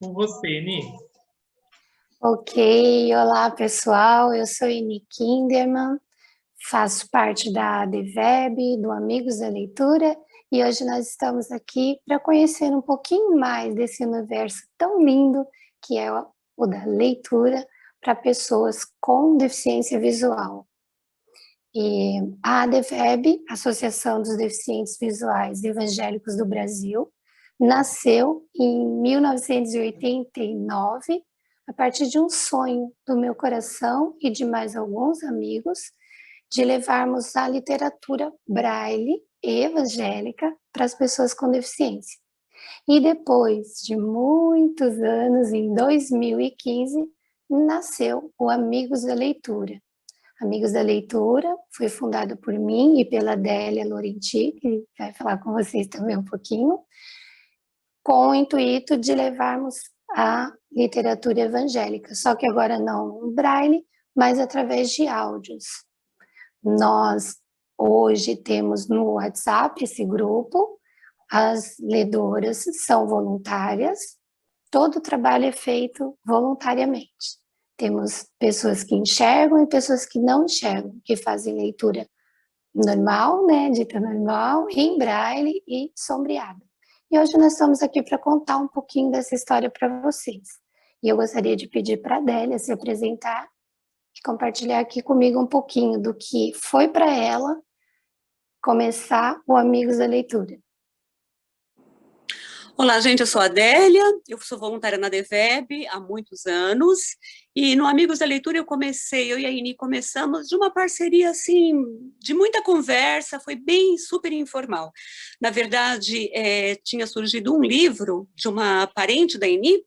Com você, Ni. Ok, olá pessoal, eu sou Ini Kinderman, faço parte da ADVEB, do Amigos da Leitura, e hoje nós estamos aqui para conhecer um pouquinho mais desse universo tão lindo que é o da leitura para pessoas com deficiência visual. E a ADVEB, Associação dos Deficientes Visuais Evangélicos do Brasil, nasceu em 1989, a partir de um sonho do meu coração e de mais alguns amigos, de levarmos a literatura braille e evangélica para as pessoas com deficiência. E depois de muitos anos, em 2015, nasceu o Amigos da Leitura. Amigos da Leitura foi fundado por mim e pela Adélia Laurenti, que vai falar com vocês também um pouquinho, com o intuito de levarmos a literatura evangélica, só que agora não no braille, mas através de áudios. Nós hoje temos no WhatsApp esse grupo, as ledoras são voluntárias, todo o trabalho é feito voluntariamente. Temos pessoas que enxergam e pessoas que não enxergam, que fazem leitura normal, né, dita normal, em braille e sombreada. E hoje nós estamos aqui para contar um pouquinho dessa história para vocês. E eu gostaria de pedir para a Adélia se apresentar e compartilhar aqui comigo um pouquinho do que foi para ela começar o Amigos da Leitura. Olá, gente, eu sou a Adélia, eu sou voluntária na ADVEB há muitos anos, e no Amigos da Leitura eu e a Ini começamos de uma parceria, assim, de muita conversa, foi bem super informal. Na verdade, tinha surgido um livro de uma parente da Ini.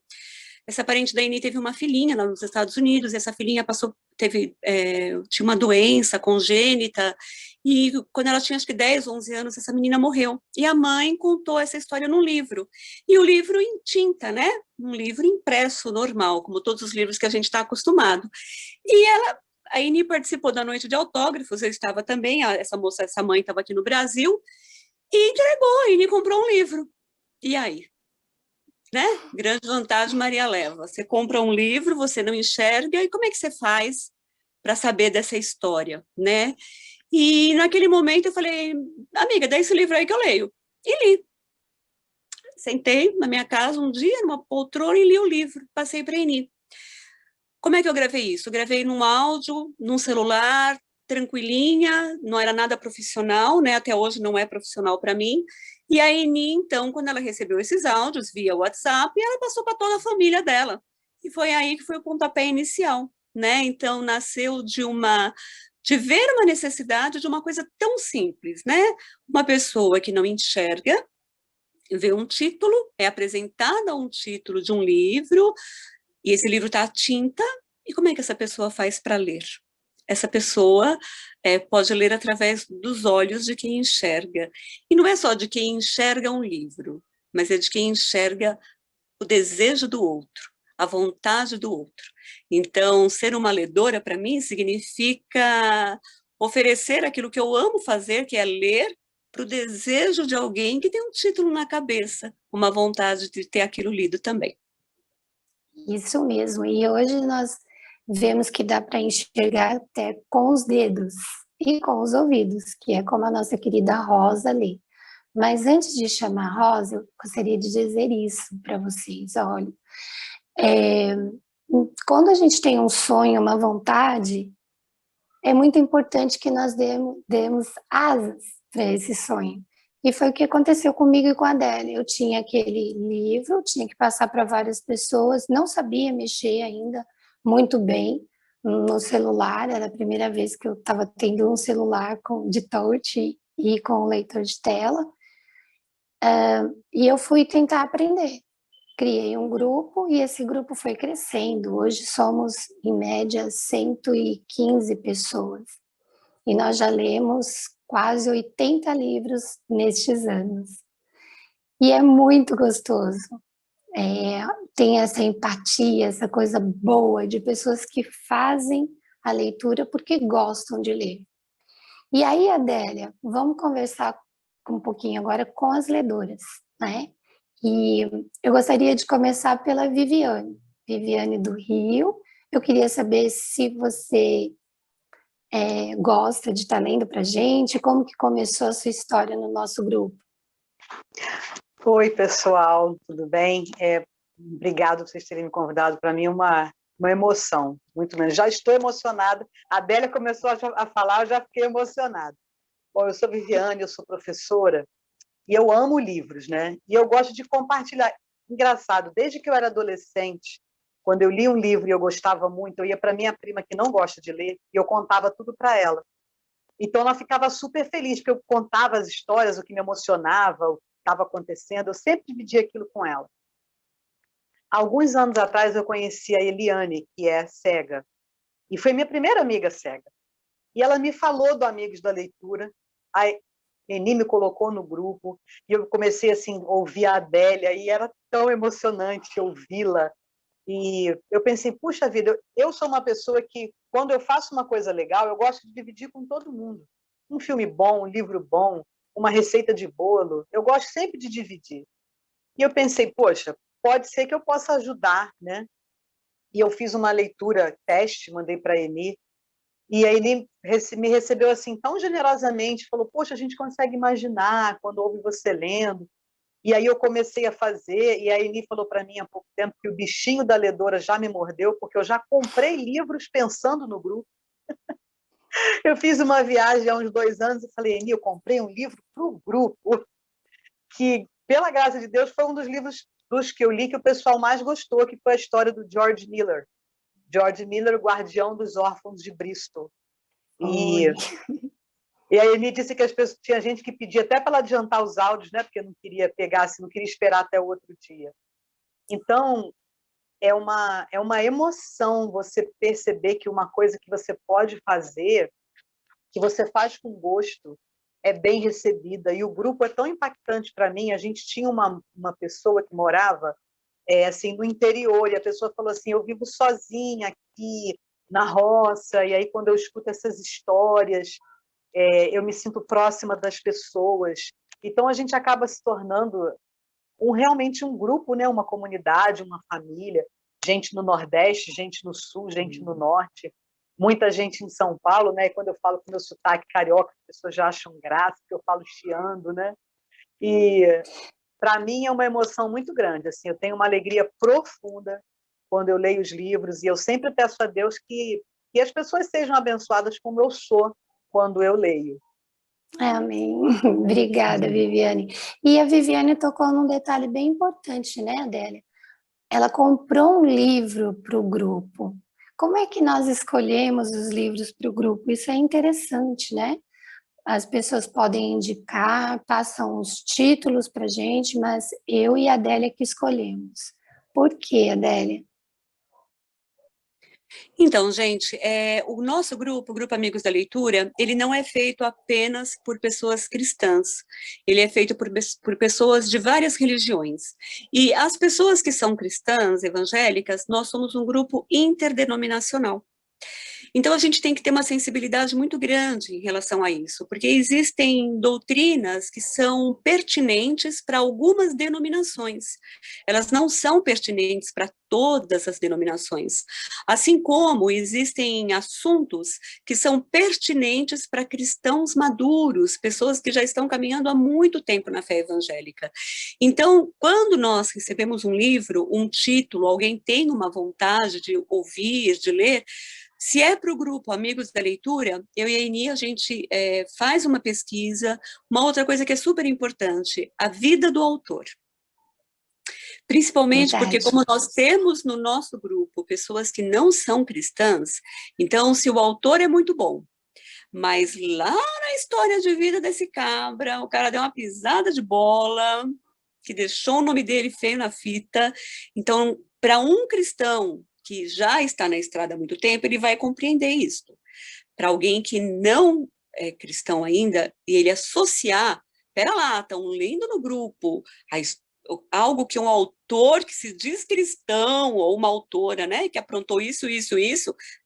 Essa parente da Ini teve uma filhinha lá nos Estados Unidos, e essa filhinha tinha uma doença congênita, e quando ela tinha acho que 10, 11 anos, essa menina morreu. E a mãe contou essa história num livro. E o livro em tinta, né? Um livro impresso normal, como todos os livros que a gente está acostumado. E a Ini participou da noite de autógrafos, eu estava também, essa mãe estava aqui no Brasil, e entregou, a Ini comprou um livro. E aí? Né? Grande vantagem, Maria leva. Você compra um livro, você não enxerga, e como é que você faz para saber dessa história, né? E naquele momento eu falei, amiga, dá esse livro aí que eu leio. E li. Sentei na minha casa um dia, numa poltrona, e li o livro. Passei para a Ini. Como é que eu gravei isso? Eu gravei num áudio, num celular, tranquilinha, não era nada profissional, né? Até hoje não é profissional para mim. E a Eni, então, quando ela recebeu esses áudios via WhatsApp, ela passou para toda a família dela. E foi aí que foi o pontapé inicial, né? Então, nasceu de ver uma necessidade de uma coisa tão simples, né? Uma pessoa que não enxerga, vê um título, é apresentada um título de um livro, e esse livro está à tinta, e como é que essa pessoa faz para ler? Essa pessoa pode ler através dos olhos de quem enxerga. E não é só de quem enxerga um livro, mas é de quem enxerga o desejo do outro, a vontade do outro. Então, ser uma ledora, para mim, significa oferecer aquilo que eu amo fazer, que é ler, para o desejo de alguém que tem um título na cabeça, uma vontade de ter aquilo lido também. Isso mesmo, e hoje nós vemos que dá para enxergar até com os dedos e com os ouvidos, que é como a nossa querida Rosa lê. Mas antes de chamar a Rosa, eu gostaria de dizer isso para vocês, olha, quando a gente tem um sonho, uma vontade, é muito importante que nós demos asas para esse sonho. E foi o que aconteceu comigo e com a Adélia. Eu tinha aquele livro, tinha que passar para várias pessoas, não sabia mexer ainda muito bem no celular, era a primeira vez que eu estava tendo um celular de touch e com leitor de tela. E eu fui tentar aprender. Criei um grupo e esse grupo foi crescendo. Hoje somos, em média, 115 pessoas. E nós já lemos quase 80 livros nestes anos. E é muito gostoso. Tem essa empatia, essa coisa boa de pessoas que fazem a leitura porque gostam de ler. E aí, Adélia, vamos conversar um pouquinho agora com as ledoras, né? E eu gostaria de começar pela Viviane. Viviane do Rio. Eu queria saber se você gosta de estar lendo para a gente, como que começou a sua história no nosso grupo? Oi, pessoal, tudo bem? Obrigado por vocês terem me convidado. Para mim é uma emoção, muito menos. Já estou emocionada. A Adélia começou a falar, eu já fiquei emocionada. Bom, eu sou Viviane, eu sou professora e eu amo livros, né? E eu gosto de compartilhar. Engraçado, desde que eu era adolescente, quando eu li um livro e eu gostava muito, eu ia para minha prima que não gosta de ler e eu contava tudo para ela. Então ela ficava super feliz, porque eu contava as histórias, o que me emocionava, o que estava acontecendo, eu sempre dividia aquilo com ela. Alguns anos atrás eu conheci a Eliane, que é cega, e foi minha primeira amiga cega. E ela me falou do Amigos da Leitura, a Eni me colocou no grupo, e eu comecei assim, a ouvir a Adélia, e era tão emocionante ouvi-la. E eu pensei, puxa vida, eu sou uma pessoa que, quando eu faço uma coisa legal, eu gosto de dividir com todo mundo. Um filme bom, um livro bom, uma receita de bolo, eu gosto sempre de dividir. E eu pensei, poxa, pode ser que eu possa ajudar, né? E eu fiz uma leitura teste, mandei para a Eni, e a Eni me recebeu assim tão generosamente, falou, poxa, a gente consegue imaginar quando ouve você lendo. E aí eu comecei a fazer, e a Eni falou para mim há pouco tempo que o bichinho da ledora já me mordeu, porque eu já comprei livros pensando no grupo. Eu fiz uma viagem há uns 2 anos e falei, Eni, eu comprei um livro para o grupo, que, pela graça de Deus, foi um dos livros dos que eu li que o pessoal mais gostou, que foi a história do George Miller. George Miller, o Guardião dos Órfãos de Bristol. E aí ele disse que as pessoas, tinha gente que pedia até para ela adiantar os áudios, né, porque não queria pegar, assim, não queria esperar até o outro dia. Então, é uma emoção você perceber que uma coisa que você pode fazer, que você faz com gosto, é bem recebida. E o grupo é tão impactante para mim. A gente tinha uma pessoa que morava assim, no interior, e a pessoa falou assim, eu vivo sozinha aqui na roça, e aí quando eu escuto essas histórias, eu me sinto próxima das pessoas. Então a gente acaba se tornando realmente um grupo, né? Uma comunidade, uma família, gente no Nordeste, gente no Sul, gente no Norte, muita gente em São Paulo, né? E quando eu falo com meu sotaque carioca, as pessoas já acham graça, que eu falo chiando, né? E para mim é uma emoção muito grande, assim, eu tenho uma alegria profunda quando eu leio os livros, e eu sempre peço a Deus que as pessoas sejam abençoadas como eu sou quando eu leio. Amém. Obrigada, Viviane. E a Viviane tocou num detalhe bem importante, né, Adélia? Ela comprou um livro para o grupo. Como é que nós escolhemos os livros para o grupo? Isso é interessante, né? As pessoas podem indicar, passam os títulos para a gente, mas eu e a Adélia que escolhemos. Por quê, Adélia? Então, gente, o nosso grupo, o Grupo Amigos da Leitura, ele não é feito apenas por pessoas cristãs, ele é feito por pessoas de várias religiões. E as pessoas que são cristãs, evangélicas, nós somos um grupo interdenominacional. Então, a gente tem que ter uma sensibilidade muito grande em relação a isso, porque existem doutrinas que são pertinentes para algumas denominações. Elas não são pertinentes para todas as denominações. Assim como existem assuntos que são pertinentes para cristãos maduros, pessoas que já estão caminhando há muito tempo na fé evangélica. Então, quando nós recebemos um livro, um título, alguém tem uma vontade de ouvir, de ler, se é para o grupo Amigos da Leitura, eu e a Eni, a gente faz uma pesquisa. Uma outra coisa que é super importante, a vida do autor. Principalmente porque, como nós temos no nosso grupo pessoas que não são cristãs, então, se o autor é muito bom, mas lá na história de vida desse cabra, o cara deu uma pisada de bola, que deixou o nome dele feio na fita. Então, para um cristão que já está na estrada há muito tempo, ele vai compreender isso. Para alguém que não é cristão ainda, e ele associar, pera lá, estão lendo no grupo algo que um autor que se diz cristão, ou uma autora, né, que aprontou isso,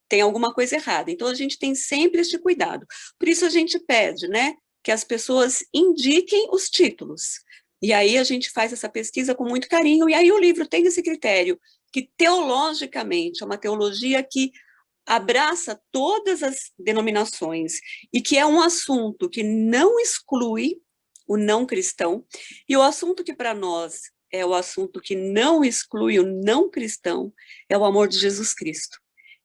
tem alguma coisa errada. Então, a gente tem sempre esse cuidado. Por isso, a gente pede, né, que as pessoas indiquem os títulos. E aí a gente faz essa pesquisa com muito carinho, e aí o livro tem esse critério, que teologicamente é uma teologia que abraça todas as denominações, e que é um assunto que não exclui o não cristão, e o assunto que para nós é o assunto que não exclui o não cristão, é o amor de Jesus Cristo,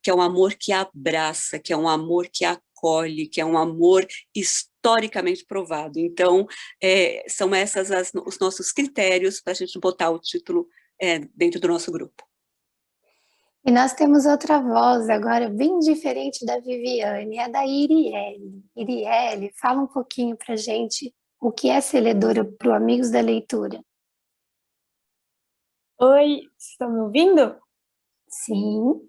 que é um amor que abraça, que é um amor que acolhe, que é um amor historicamente provado. Então, são esses os nossos critérios para a gente botar o título dentro do nosso grupo. E nós temos outra voz agora, bem diferente da Viviane, é da Iriele. Iriele, fala um pouquinho para a gente o que é ser ledora para o Amigos da Leitura. Oi, estão me ouvindo? Sim.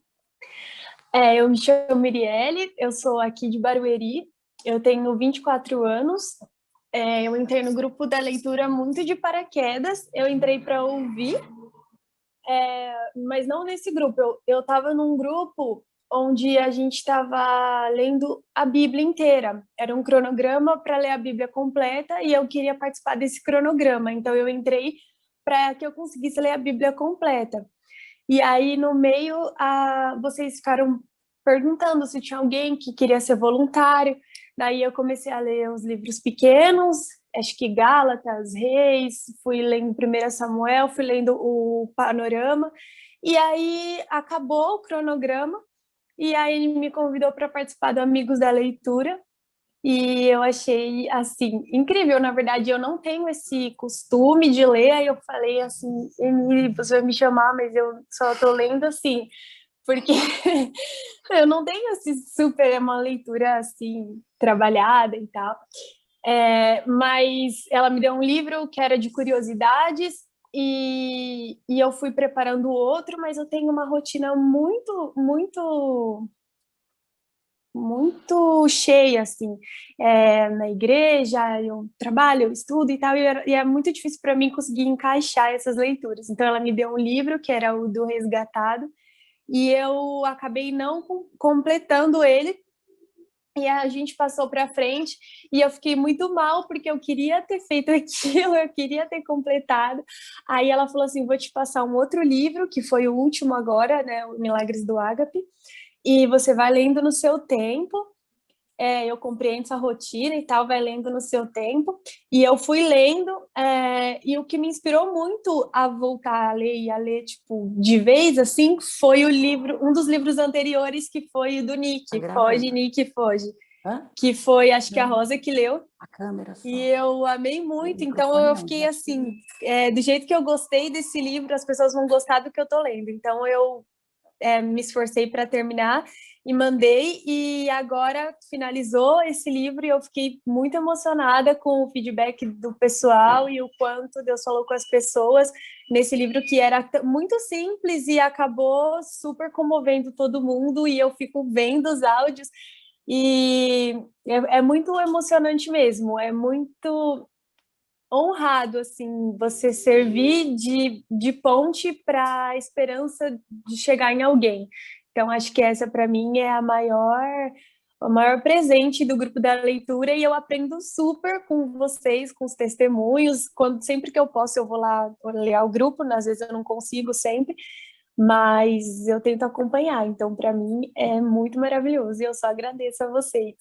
Eu me chamo Iriele, eu sou aqui de Barueri, eu tenho 24 anos, eu entrei no grupo da leitura muito de paraquedas, eu entrei para ouvir, mas não nesse grupo, eu estava num grupo onde a gente estava lendo a Bíblia inteira, era um cronograma para ler a Bíblia completa e eu queria participar desse cronograma, então eu entrei para que eu conseguisse ler a Bíblia completa. E aí, no meio, vocês ficaram perguntando se tinha alguém que queria ser voluntário. Daí eu comecei a ler os livros pequenos, acho que Gálatas, Reis, fui lendo 1 Samuel, fui lendo o Panorama. E aí acabou o cronograma, e aí ele me convidou para participar do Amigos da Leitura. E eu achei, assim, incrível. Na verdade, eu não tenho esse costume de ler. Aí eu falei assim, Emily, você vai me chamar, mas eu só tô lendo assim, porque eu não tenho esse uma leitura assim, trabalhada e tal. Mas ela me deu um livro que era de curiosidades e eu fui preparando outro, mas eu tenho uma rotina muito cheia, assim, na igreja, eu trabalho, eu estudo e tal, e é muito difícil para mim conseguir encaixar essas leituras. Então, ela me deu um livro, que era o do Resgatado, e eu acabei não completando ele, e a gente passou para frente, e eu fiquei muito mal, porque eu queria ter feito aquilo, eu queria ter completado. Aí ela falou assim, vou te passar um outro livro, que foi o último agora, né, o Milagres do Ágape, e você vai lendo no seu tempo. Eu compreendo essa rotina e tal, vai lendo no seu tempo, e eu fui lendo, e o que me inspirou muito a voltar a ler, tipo, de vez, assim, foi o livro, um dos livros anteriores, que foi o do Nick, Foge, Nick, Foge, que foi, acho que a Rosa que leu, a câmera só. E eu amei muito, então eu fiquei assim, do jeito que eu gostei desse livro, as pessoas vão gostar do que eu tô lendo, então eu me esforcei para terminar e mandei, e agora finalizou esse livro e eu fiquei muito emocionada com o feedback do pessoal e o quanto Deus falou com as pessoas nesse livro, que era muito simples e acabou super comovendo todo mundo, e eu fico vendo os áudios e é muito emocionante mesmo, é muito honrado, assim, você servir de ponte para a esperança de chegar em alguém. Então, acho que essa, para mim, é o maior presente do grupo da leitura, e eu aprendo super com vocês, com os testemunhos. Sempre que eu posso, eu vou lá olhar o grupo, às vezes eu não consigo sempre, mas eu tento acompanhar. Então, para mim, é muito maravilhoso, e eu só agradeço a vocês.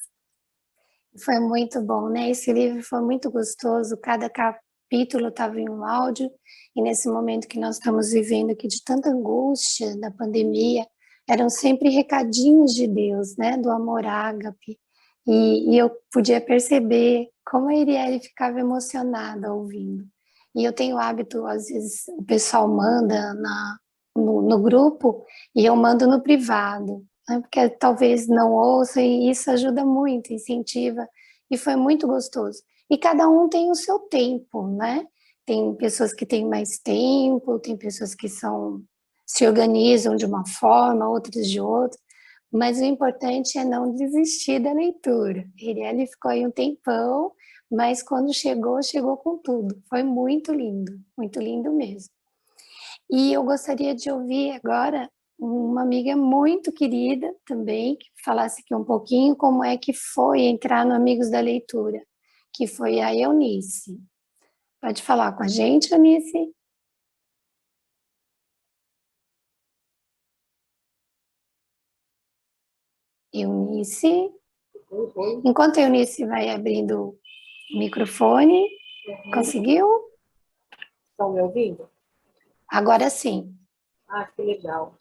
Foi muito bom, né? Esse livro foi muito gostoso, cada capítulo estava em um áudio, e nesse momento que nós estamos vivendo aqui de tanta angústia da pandemia, eram sempre recadinhos de Deus, né? Do amor ágape, e eu podia perceber como a Iriele ficava emocionada ouvindo. E eu tenho o hábito, às vezes o pessoal manda no grupo, e eu mando no privado, porque talvez não ouça, e isso ajuda muito, incentiva, e foi muito gostoso. E cada um tem o seu tempo, né? Tem pessoas que têm mais tempo, tem pessoas que se organizam de uma forma, outras de outra, mas o importante é não desistir da leitura. Ele ficou aí um tempão, mas quando chegou com tudo. Foi muito lindo mesmo. E eu gostaria de ouvir agora uma amiga muito querida também, que falasse aqui um pouquinho como é que foi entrar no Amigos da Leitura, que foi a Eunice. Pode falar com a gente, Eunice? Eunice? Enquanto a Eunice vai abrindo o microfone, conseguiu? Estão me ouvindo? Agora sim. Ah, que legal.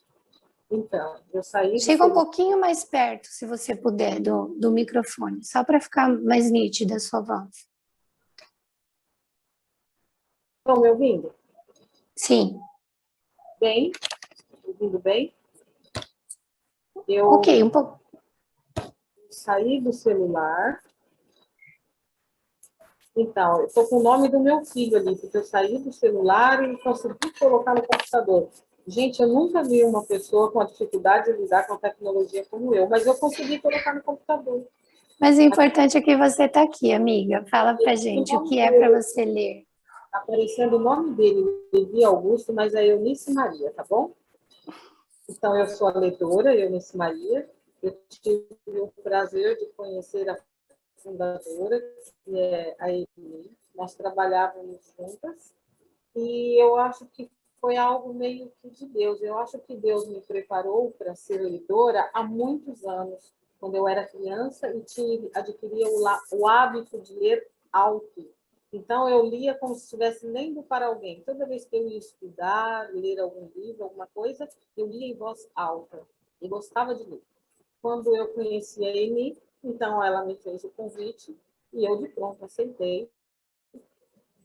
Então, eu saí... Chega um pouquinho mais perto, se você puder, do microfone, só para ficar mais nítida a sua voz. Estão me ouvindo? Sim. Bem? Ouvindo bem? Eu Ok, um pouco. saí do celular. Então, eu estou com o nome do meu filho ali, porque eu saí do celular e consegui colocar no computador. Gente, eu nunca vi uma pessoa com a dificuldade de lidar com a tecnologia como eu, mas eu consegui colocar no computador. Mas o importante é que você está aqui, amiga. Fala pra gente o que é para você ler. Está aparecendo o nome dele, Levi Augusto, mas é Eunice Maria, tá bom? Então, eu sou a leitora, Eunice Maria. Eu tive o prazer de conhecer a fundadora, que é a Emi. Nós trabalhávamos juntas. E eu acho que foi algo meio que de Deus. Eu acho que Deus me preparou para ser leitora há muitos anos, quando eu era criança e adquiria o hábito de ler alto. Então, eu lia como se estivesse lendo para alguém. Toda vez que eu ia estudar, ler algum livro, alguma coisa, eu lia em voz alta. E gostava de ler. Quando eu conheci a Amy, então ela me fez o convite e eu de pronto aceitei.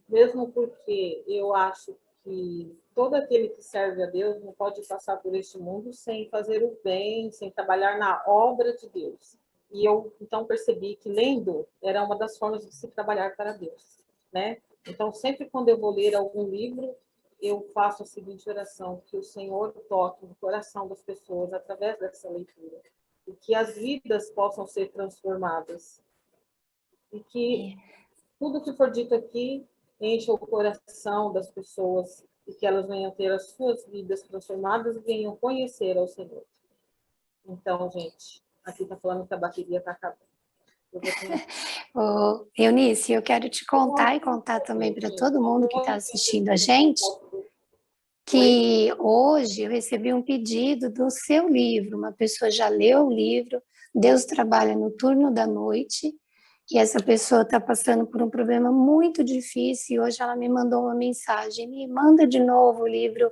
Mesmo porque eu acho que todo aquele que serve a Deus não pode passar por este mundo sem fazer o bem, sem trabalhar na obra de Deus. E eu, então, percebi que lendo era uma das formas de se trabalhar para Deus, né? Então, sempre quando eu vou ler algum livro, eu faço a seguinte oração, que o Senhor toque no coração das pessoas através dessa leitura, e que as vidas possam ser transformadas, e que tudo que for dito aqui encha o coração das pessoas e que elas venham ter as suas vidas transformadas e venham conhecer ao Senhor. Então, gente, aqui está falando que a bateria está acabando. Ô, Eunice, eu quero te contar e contar também para todo mundo que está assistindo a gente que hoje eu recebi um pedido do seu livro. Uma pessoa já leu o livro, Deus Trabalha no Turno da Noite, e essa pessoa está passando por um problema muito difícil, e hoje ela me mandou uma mensagem: me manda de novo o livro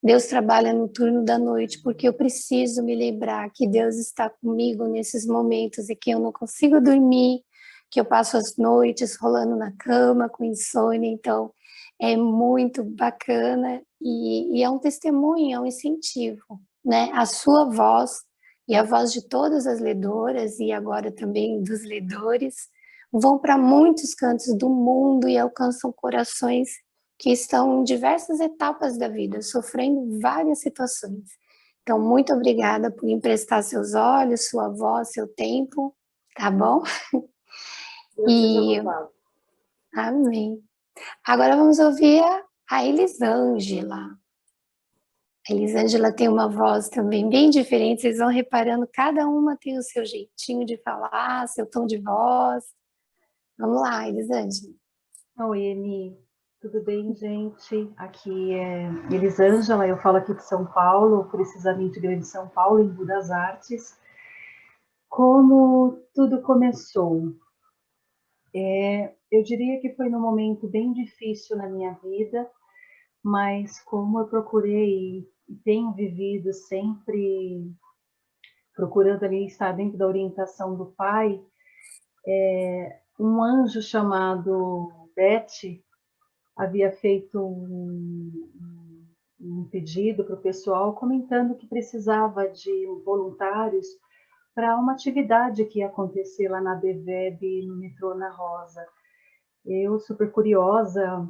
Deus Trabalha no Turno da Noite, porque eu preciso me lembrar que Deus está comigo nesses momentos e que eu não consigo dormir, que eu passo as noites rolando na cama com insônia. Então é muito bacana e é um testemunho, é um incentivo, né? A sua voz e a voz de todas as ledoras e agora também dos ledores vão para muitos cantos do mundo e alcançam corações que estão em diversas etapas da vida, sofrendo várias situações. Então, muito obrigada por emprestar seus olhos, sua voz, seu tempo, tá bom? E amém. Agora vamos ouvir a Elisângela. A Elisângela tem uma voz também bem diferente, vocês vão reparando, cada uma tem o seu jeitinho de falar, seu tom de voz. Vamos lá, Elisângela. Oi, Eni. Tudo bem, gente? Aqui é Elisângela, eu falo aqui de São Paulo, precisamente Grande São Paulo, em Embu das Artes. Como tudo começou? Eu diria que foi num momento bem difícil na minha vida, mas como eu procurei e tenho vivido sempre procurando ali estar dentro da orientação do Pai, um anjo chamado Beth havia feito um pedido para o pessoal comentando que precisava de voluntários para uma atividade que ia acontecer lá na DVEB, no metrô Ana Rosa. Eu, super curiosa,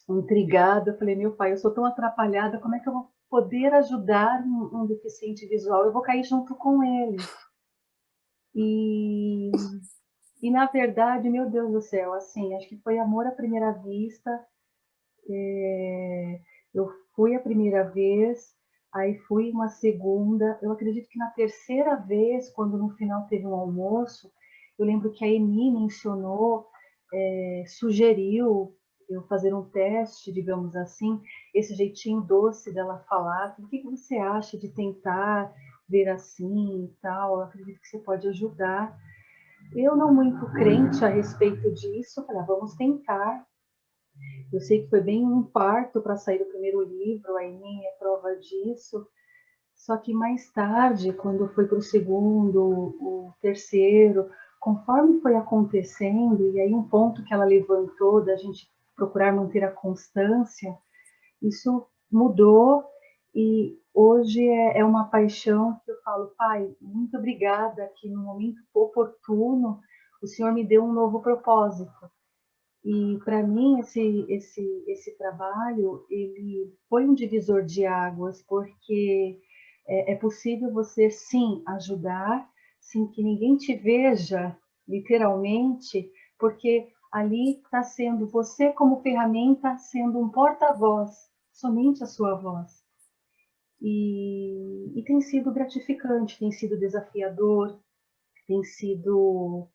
intrigada, falei, meu pai, eu sou tão atrapalhada, como é que eu vou poder ajudar um deficiente visual? Eu vou cair junto com ele. E na verdade, meu Deus do céu, assim, acho que foi amor à primeira vista. Eu fui a primeira vez, aí fui uma segunda. Eu acredito que na terceira vez, quando no final teve um almoço, eu lembro que a Emi mencionou, sugeriu eu fazer um teste, digamos assim, esse jeitinho doce dela falar, o que você acha de tentar ver assim e tal? Eu acredito que você pode ajudar. Eu não muito crente a respeito disso, falei, vamos tentar. Eu sei que foi bem um parto para sair do primeiro livro, a Eni é prova disso. Só que mais tarde, quando foi para o segundo, o terceiro, conforme foi acontecendo, e aí um ponto que ela levantou da gente procurar manter a constância, isso mudou e hoje é uma paixão que eu falo, pai, muito obrigada que no momento oportuno o Senhor me deu um novo propósito. E para mim esse trabalho ele foi um divisor de águas, porque é possível você sim ajudar, sem que ninguém te veja literalmente, porque ali está sendo você como ferramenta, sendo um porta-voz, somente a sua voz. E tem sido gratificante, tem sido desafiador, tem sido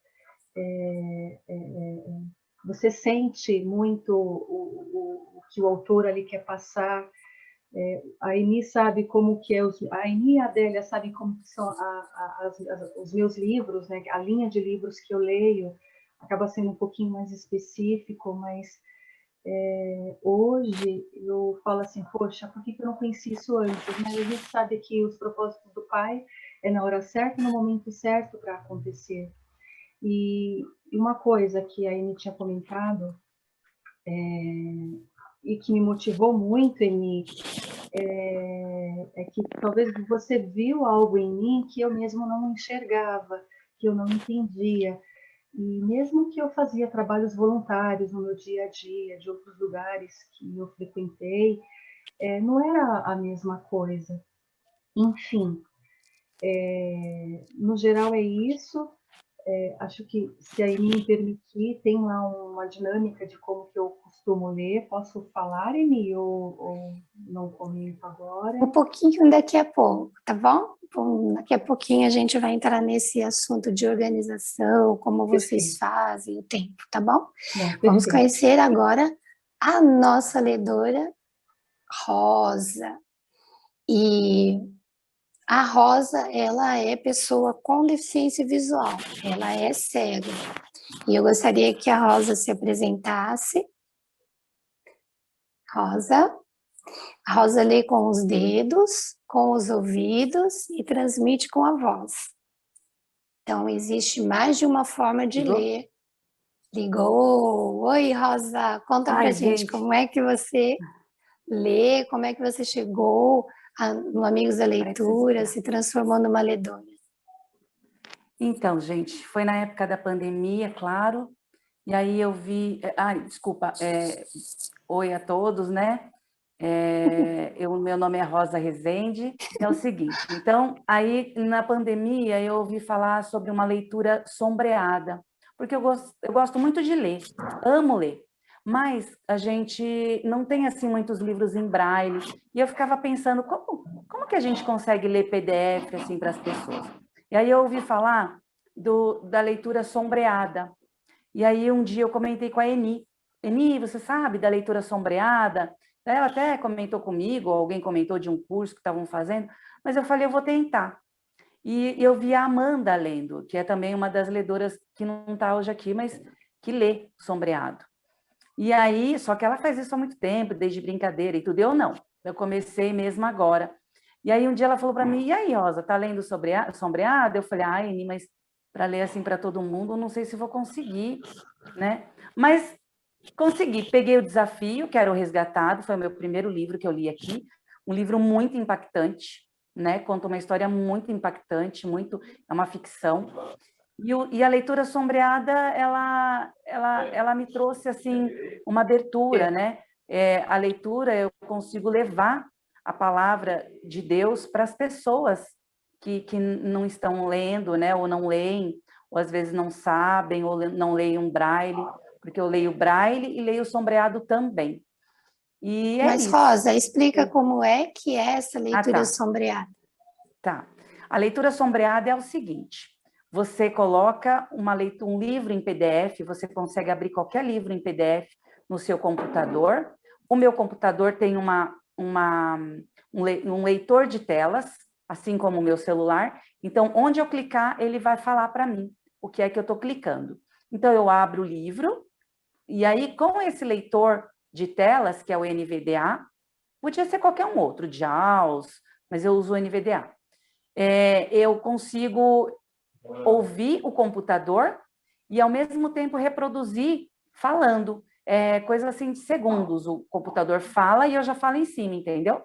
você sente muito o que o autor ali quer passar. A Eni sabe como que é, a Eni e a Adélia sabem como que são os meus livros, né? A linha de livros que eu leio acaba sendo um pouquinho mais específico, mas hoje eu falo assim, poxa, por que eu não conheci isso antes? Né? A gente sabe que os propósitos do Pai é na hora certa, no momento certo para acontecer. E uma coisa que a Eni tinha comentado, e que me motivou muito em mim, é que talvez você viu algo em mim que eu mesmo não enxergava, que eu não entendia. E mesmo que eu fazia trabalhos voluntários no meu dia a dia, de outros lugares que eu frequentei, não era a mesma coisa. Enfim, no geral é isso. Acho que, se a Eni me permitir, tem lá uma dinâmica de como que eu costumo ler. Posso falar, Eni, ou não comento agora? Um pouquinho daqui a pouco, tá bom? Bom, daqui a pouquinho a gente vai entrar nesse assunto de organização, como vocês fazem o tempo, tá bom? Vamos conhecer agora a nossa ledora, Rosa. E a Rosa, ela é pessoa com deficiência visual, ela é cega. E eu gostaria que a Rosa se apresentasse. Rosa. A Rosa lê com os dedos, com os ouvidos e transmite com a voz. Então, existe mais de uma forma de ler. Ligou. Oi, Rosa, conta pra gente como é que você lê, como é que você chegou no Amigos da Leitura, se transformou numa ledora. Então, gente, foi na época da pandemia, claro, e aí eu vi... desculpa, oi a todos, né? Meu nome é Rosa Rezende, é o seguinte, então, aí na pandemia eu ouvi falar sobre uma leitura sombreada, porque eu gosto muito de ler, amo ler, mas a gente não tem, assim, muitos livros em braille, e eu ficava pensando, como que a gente consegue ler PDF, assim, para as pessoas? E aí eu ouvi falar da leitura sombreada, e aí um dia eu comentei com a Eni, você sabe da leitura sombreada? Ela até comentou comigo, alguém comentou de um curso que estavam fazendo, mas eu falei, eu vou tentar. E eu vi a Amanda lendo, que é também uma das ledoras que não está hoje aqui, mas que lê sombreado. E aí, só que ela faz isso há muito tempo, desde brincadeira e tudo, eu não. Eu comecei mesmo agora. E aí um dia ela falou para mim, e aí, Rosa, tá lendo sombreado? Eu falei, Eni, mas para ler assim para todo mundo, não sei se vou conseguir, né? Mas consegui, peguei o desafio, que era o Resgatado, foi o meu primeiro livro que eu li aqui, um livro muito impactante, né? Conta uma história muito impactante, é uma ficção. E a leitura sombreada, ela me trouxe, assim, uma abertura, né? A leitura, eu consigo levar a palavra de Deus para as pessoas que não estão lendo, né? Ou não leem, ou às vezes não sabem, ou não leem um braille, porque eu leio braille e leio sombreado também. E Mas, isso. Rosa, explica como é que é essa leitura tá. sombreada. Tá. A leitura sombreada é o seguinte, você coloca um livro em PDF, você consegue abrir qualquer livro em PDF, no seu computador. O meu computador tem um leitor de telas, assim como o meu celular. Então, onde eu clicar, ele vai falar para mim o que é que eu estou clicando. Então, eu abro o livro, e aí, com esse leitor de telas, que é o NVDA, podia ser qualquer um outro, JAWS, mas eu uso o NVDA. Eu consigo ouvir o computador e, ao mesmo tempo, reproduzir falando. Coisa assim de segundos. O computador fala e eu já falo em cima, entendeu?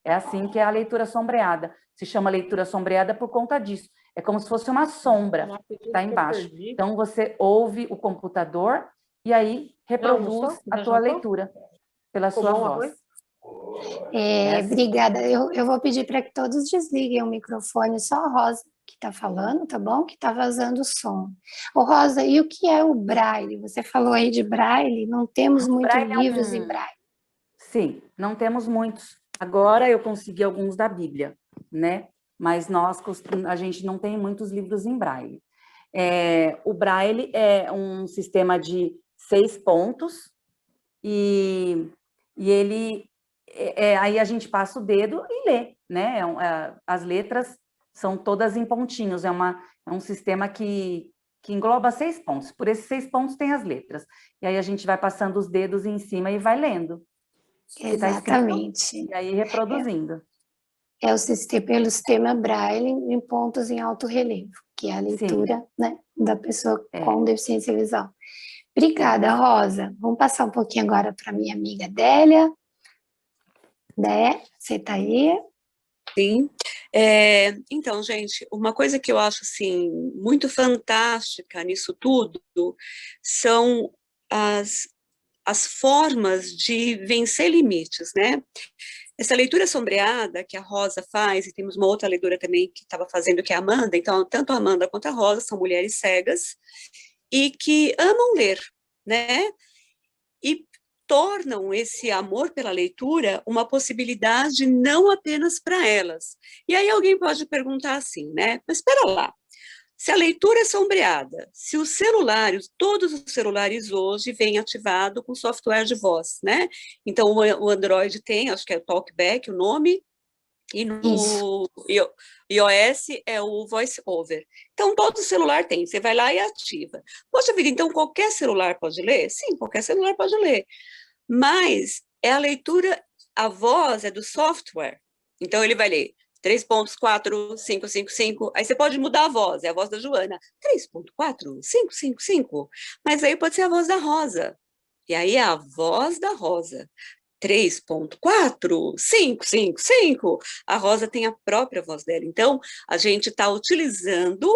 É assim que é a leitura sombreada. Se chama leitura sombreada por conta disso. É como se fosse uma sombra que está embaixo. Então, você ouve o computador e aí reproduz a tua leitura pela sua voz. Obrigada. Eu vou pedir para que todos desliguem o microfone, só a Rosa que está falando, tá bom? Que está vazando o som. Ô, Rosa, e o que é o Braille? Você falou aí de Braille, não temos muitos livros em Braille. Sim, não temos muitos. Agora eu consegui alguns da Bíblia, né? Mas a gente não tem muitos livros em Braille. O Braille é um sistema de 6 pontos e ele... aí a gente passa o dedo e lê, né? As letras são todas em pontinhos, é um sistema que engloba 6 pontos. Por esses 6 pontos tem as letras. E aí a gente vai passando os dedos em cima e vai lendo. Exatamente. E aí reproduzindo. Pelo sistema Braille em pontos em alto relevo, que é a leitura, né, da pessoa com deficiência visual. Obrigada, Rosa. Vamos passar um pouquinho agora para minha amiga Délia. Dé, você está aí? Sim. Então, gente, uma coisa que eu acho assim, muito fantástica nisso tudo são as formas de vencer limites, né? Essa leitura sombreada que a Rosa faz, e temos uma outra leitura também que estava fazendo, que é a Amanda. Então, tanto a Amanda quanto a Rosa são mulheres cegas e que amam ler, né? E tornam esse amor pela leitura uma possibilidade não apenas para elas. E aí alguém pode perguntar assim, né? Mas espera lá, se a leitura é sombreada, se os celulares, todos os celulares hoje vêm ativado com software de voz, né? Então o Android tem, acho que é o TalkBack o nome, e no iOS é o VoiceOver. Então, todo celular tem, você vai lá e ativa. Poxa vida, então qualquer celular pode ler? Sim, qualquer celular pode ler. Mas é a leitura, a voz é do software. Então, ele vai ler 3.4555, aí você pode mudar a voz, é a voz da Joana. 3.4555, mas aí pode ser a voz da Rosa. E aí é a voz da Rosa. 3.4555, a Rosa tem a própria voz dela. Então, a gente está utilizando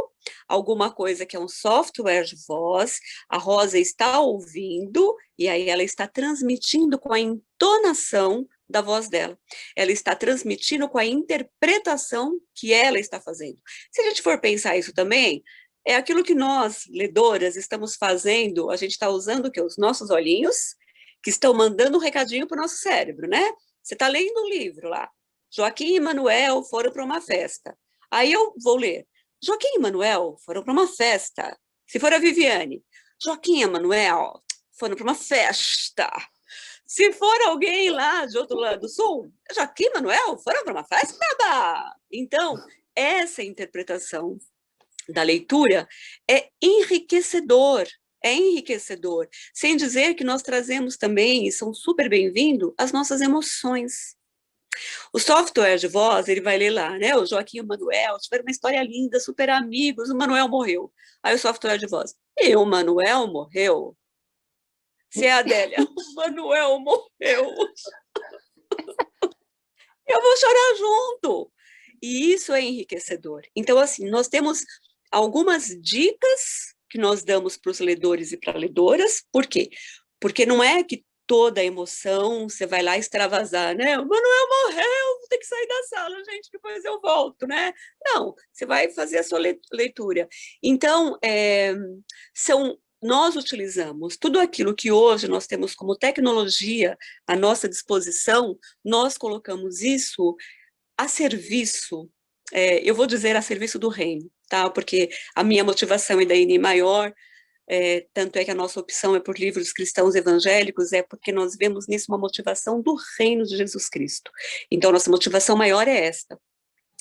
alguma coisa que é um software de voz, a Rosa está ouvindo, e aí ela está transmitindo com a entonação da voz dela. Ela está transmitindo com a interpretação que ela está fazendo. Se a gente for pensar isso também, é aquilo que nós, ledoras, estamos fazendo, a gente está usando o quê? Os nossos olhinhos, que estão mandando um recadinho para o nosso cérebro, né? Você está lendo um livro lá. Joaquim e Manuel foram para uma festa. Aí eu vou ler. Joaquim e Manuel foram para uma festa. Se for a Viviane, Joaquim e Manuel foram para uma festa. Se for alguém lá de outro lado do sul, Joaquim e Manuel foram para uma festa. Então, essa interpretação da leitura é enriquecedor. É enriquecedor, sem dizer que nós trazemos também, e são super bem-vindos, as nossas emoções. O software de voz, ele vai ler lá, né? O Joaquim e o Manuel tiveram uma história linda, super amigos, o Manuel morreu. Aí o software de voz, e o Manuel morreu? Se é a Adélia, o Manuel morreu. Eu vou chorar junto. E isso é enriquecedor. Então, assim, nós temos algumas dicas que nós damos para os ledores e para ledoras. Por quê? Porque não é que toda a emoção você vai lá extravasar, né? O Manuel morreu, vou ter que sair da sala, gente, depois eu volto, né? Não, você vai fazer a sua leitura. Então, nós utilizamos tudo aquilo que hoje nós temos como tecnologia à nossa disposição, nós colocamos isso a serviço, eu vou dizer a serviço do reino, tá? Porque a minha motivação e da INI maior tanto é que a nossa opção é por livros cristãos evangélicos, é porque nós vemos nisso uma motivação do reino de Jesus Cristo. Então, nossa motivação maior é esta.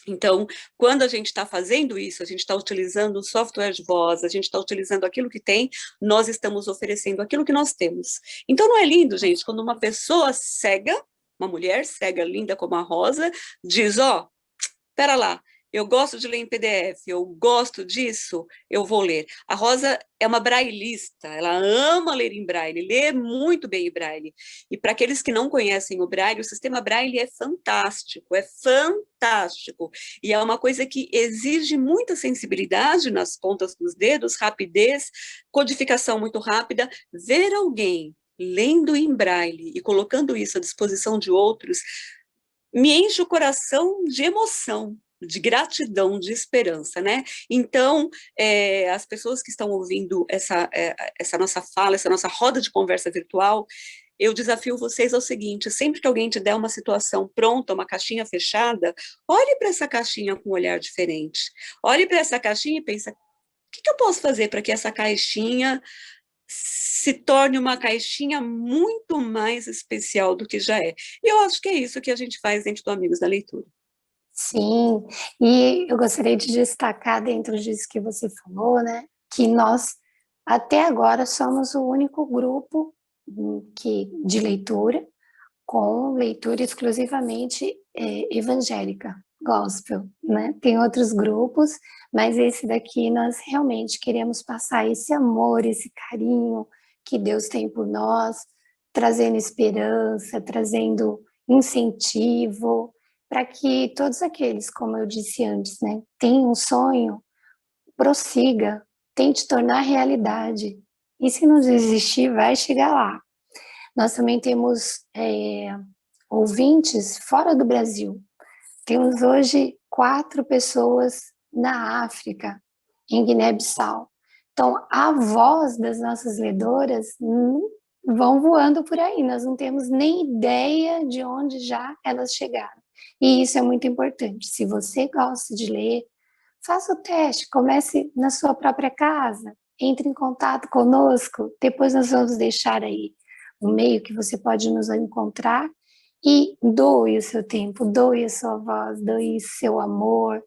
Então, quando a gente está fazendo isso, a gente está utilizando o software de voz, a gente está utilizando aquilo que tem, nós estamos oferecendo aquilo que nós temos. Então, não é lindo, gente, quando uma pessoa cega, uma mulher cega, linda como a Rosa, diz, ó, espera lá, eu gosto de ler em PDF, eu gosto disso, eu vou ler. A Rosa é uma brailista, ela ama ler em braille, lê muito bem em braille. E para aqueles que não conhecem o braille, o sistema braille é fantástico, é fantástico. E é uma coisa que exige muita sensibilidade nas pontas dos dedos, rapidez, codificação muito rápida. Ver alguém lendo em braille e colocando isso à disposição de outros, me enche o coração de emoção, de gratidão, de esperança, né? Então, as pessoas que estão ouvindo essa nossa fala, essa nossa roda de conversa virtual, eu desafio vocês ao seguinte, sempre que alguém te der uma situação pronta, uma caixinha fechada, olhe para essa caixinha com um olhar diferente. Olhe para essa caixinha e pensa, o que eu posso fazer para que essa caixinha se torne uma caixinha muito mais especial do que já é. E eu acho que é isso que a gente faz dentro do Amigos da Leitura. Sim, e eu gostaria de destacar dentro disso que você falou, né, que nós até agora somos o único grupo de leitura com leitura exclusivamente evangélica, gospel, né? Tem outros grupos, mas esse daqui nós realmente queremos passar esse amor, esse carinho que Deus tem por nós, trazendo esperança, trazendo incentivo, para que todos aqueles, como eu disse antes, né, tenham um sonho, prossiga, tente tornar realidade. E se não desistir, vai chegar lá. Nós também temos ouvintes fora do Brasil. Temos hoje 4 pessoas na África, em Guiné-Bissau. Então, a voz das nossas ledoras vão voando por aí. Nós não temos nem ideia de onde já elas chegaram. E isso é muito importante. Se você gosta de ler, faça o teste, comece na sua própria casa, entre em contato conosco, depois nós vamos deixar aí o meio que você pode nos encontrar e doe o seu tempo, doe a sua voz, doe o seu amor,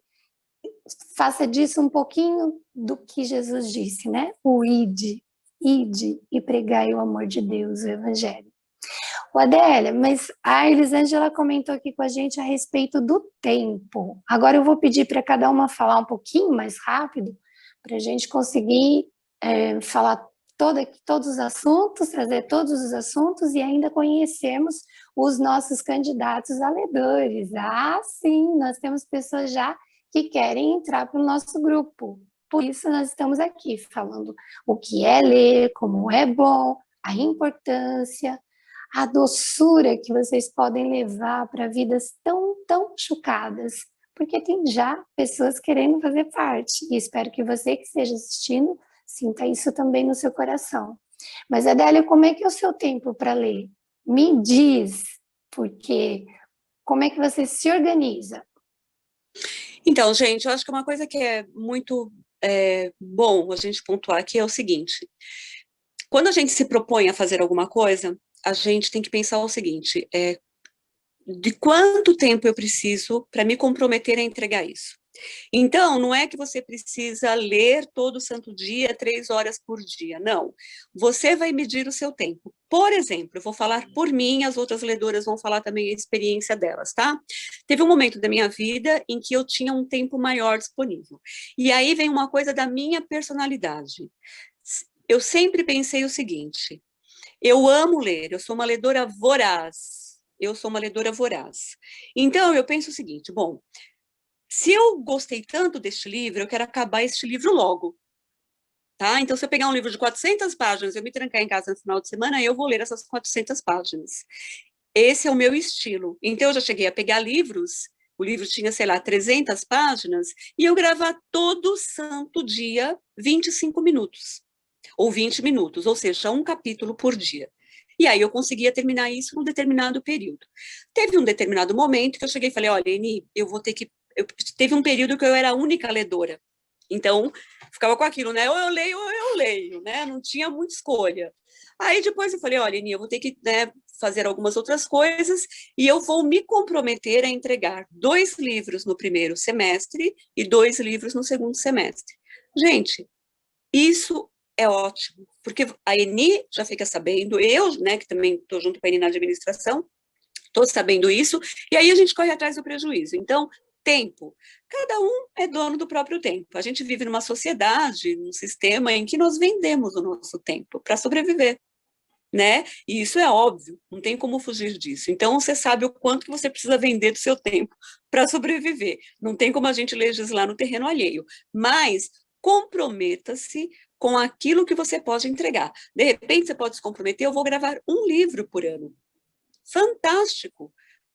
faça disso um pouquinho do que Jesus disse, né? O ide e pregai o amor de Deus, o Evangelho. O Adélia, mas a Elisângela comentou aqui com a gente a respeito do tempo. Agora eu vou pedir para cada uma falar um pouquinho mais rápido, para a gente conseguir falar todos os assuntos, trazer todos os assuntos e ainda conhecermos os nossos candidatos a ledores. Ah, sim, nós temos pessoas já que querem entrar para o nosso grupo. Por isso nós estamos aqui falando o que é ler, como é bom, a importância, a doçura que vocês podem levar para vidas tão machucadas, porque tem já pessoas querendo fazer parte, e espero que você que esteja assistindo sinta isso também no seu coração. Mas, Adélia, como é que é o seu tempo para ler? Me diz, porque como é que você se organiza? Então, gente, eu acho que uma coisa que é muito bom a gente pontuar aqui é o seguinte, quando a gente se propõe a fazer alguma coisa, a gente tem que pensar o seguinte, de quanto tempo eu preciso para me comprometer a entregar isso? Então, não é que você precisa ler todo santo dia, 3 horas por dia, não. Você vai medir o seu tempo. Por exemplo, eu vou falar por mim, as outras ledoras vão falar também a experiência delas, tá? Teve um momento da minha vida em que eu tinha um tempo maior disponível. E aí vem uma coisa da minha personalidade. Eu sempre pensei o seguinte, eu amo ler, eu sou uma ledora voraz, Então, eu penso o seguinte, bom, se eu gostei tanto deste livro, eu quero acabar este livro logo, tá? Então, se eu pegar um livro de 400 páginas, eu me trancar em casa no final de semana, eu vou ler essas 400 páginas. Esse é o meu estilo. Então, eu já cheguei a pegar livros, o livro tinha, sei lá, 300 páginas, e eu gravar todo santo dia 25 minutos, ou 20 minutos, ou seja, um capítulo por dia. E aí eu conseguia terminar isso num determinado período. Teve um determinado momento que eu cheguei e falei, olha, Eni, teve um período que eu era a única ledora Então, ficava com aquilo, né? Ou eu leio, né? Não tinha muita escolha. Aí depois eu falei, olha, Eni, eu vou ter que, né, fazer algumas outras coisas e eu vou me comprometer a entregar 2 livros no primeiro semestre e 2 livros no segundo semestre. Gente, isso é ótimo, porque a Eni já fica sabendo, eu, né, que também estou junto com a Eni na administração, estou sabendo isso, e aí a gente corre atrás do prejuízo. Então, tempo. Cada um é dono do próprio tempo. A gente vive numa sociedade, num sistema em que nós vendemos o nosso tempo para sobreviver, né? E isso é óbvio, não tem como fugir disso. Então, você sabe o quanto que você precisa vender do seu tempo para sobreviver. Não tem como a gente legislar no terreno alheio. Mas comprometa-se com aquilo que você pode entregar. De repente, você pode se comprometer, eu vou gravar 1 livro por ano. Fantástico!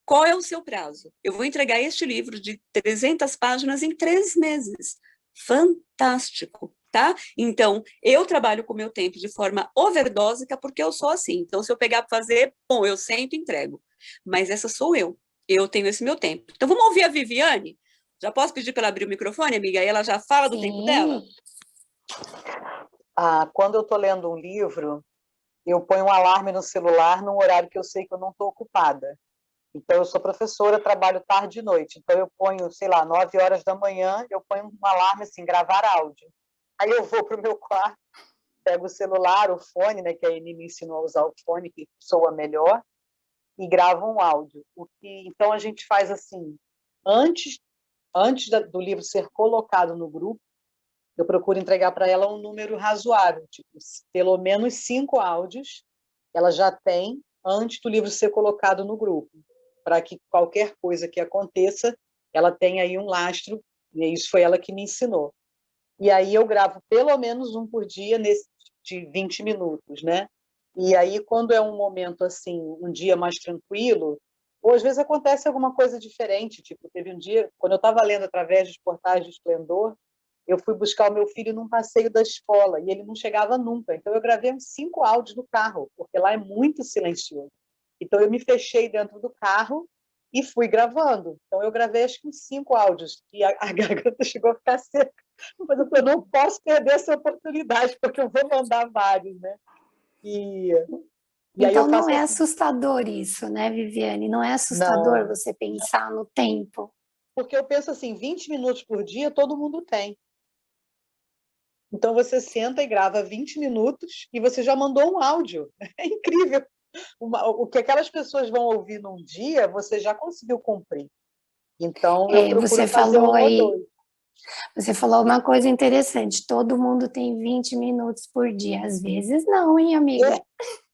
Qual é o seu prazo? Eu vou entregar este livro de 300 páginas em 3 meses. Fantástico, tá? Então, eu trabalho com o meu tempo de forma overdósica porque eu sou assim. Então, se eu pegar para fazer, bom, eu sento e entrego. Mas essa sou eu. Eu tenho esse meu tempo. Então, vamos ouvir a Viviane? Já posso pedir para ela abrir o microfone, amiga? Aí ela já fala do tempo dela? Quando eu estou lendo um livro, eu ponho um alarme no celular num horário que eu sei que eu não estou ocupada. Então, eu sou professora, trabalho tarde e noite. Então, eu ponho, sei lá, 9 horas da manhã, eu ponho um alarme assim, gravar áudio. Aí eu vou para o meu quarto, pego o celular, o fone, né, que a Eni me ensinou a usar o fone, que soa melhor, e gravo um áudio. Então, a gente faz assim, antes do livro ser colocado no grupo, eu procuro entregar para ela um número razoável, tipo, pelo menos 5 áudios ela já tem antes do livro ser colocado no grupo, para que qualquer coisa que aconteça, ela tenha aí um lastro, e isso foi ela que me ensinou. E aí eu gravo pelo menos um por dia, de 20 minutos, né? E aí, quando é um momento assim, um dia mais tranquilo, ou às vezes acontece alguma coisa diferente, tipo, teve um dia, quando eu estava lendo através dos portais do Esplendor, eu fui buscar o meu filho num passeio da escola, e ele não chegava nunca. Então, eu gravei uns 5 áudios no carro, porque lá é muito silencioso. Então, eu me fechei dentro do carro e fui gravando. Então, eu gravei acho que uns 5 áudios, e a garganta chegou a ficar seca. Mas eu falei, não posso perder essa oportunidade, porque eu vou mandar vários, né? E aí então, eu não é assim, assustador isso, né, Viviane? Não é assustador não, você pensar no tempo? porque eu penso assim, 20 minutos por dia todo mundo tem. Então, você senta e grava 20 minutos e você já mandou um áudio. É incrível. O que aquelas pessoas vão ouvir num dia, você já conseguiu cumprir. Então, eu procuro Você fazer falou 1 ou aí, 2. você falou uma coisa interessante, todo mundo tem 20 minutos por dia. Às vezes não, hein, amiga?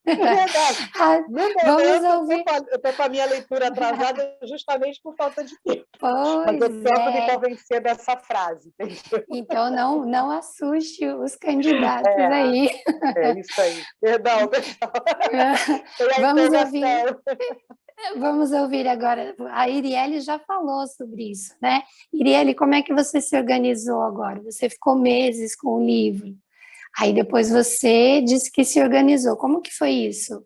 É verdade. No Vamos momento, ouvir. eu estou com a minha leitura atrasada justamente por falta de tempo. Mas Pois eu tento me é. convencer dessa frase. Entendeu? Então, não assuste os candidatos aí. É isso aí. Perdão, pessoal. Tem a Vamos ouvir. empolgação. Vamos ouvir agora. A Iriele já falou sobre isso, né? Iriele, como é que você se organizou agora? Você ficou meses com o livro. Aí depois você disse que se organizou. Como que foi isso?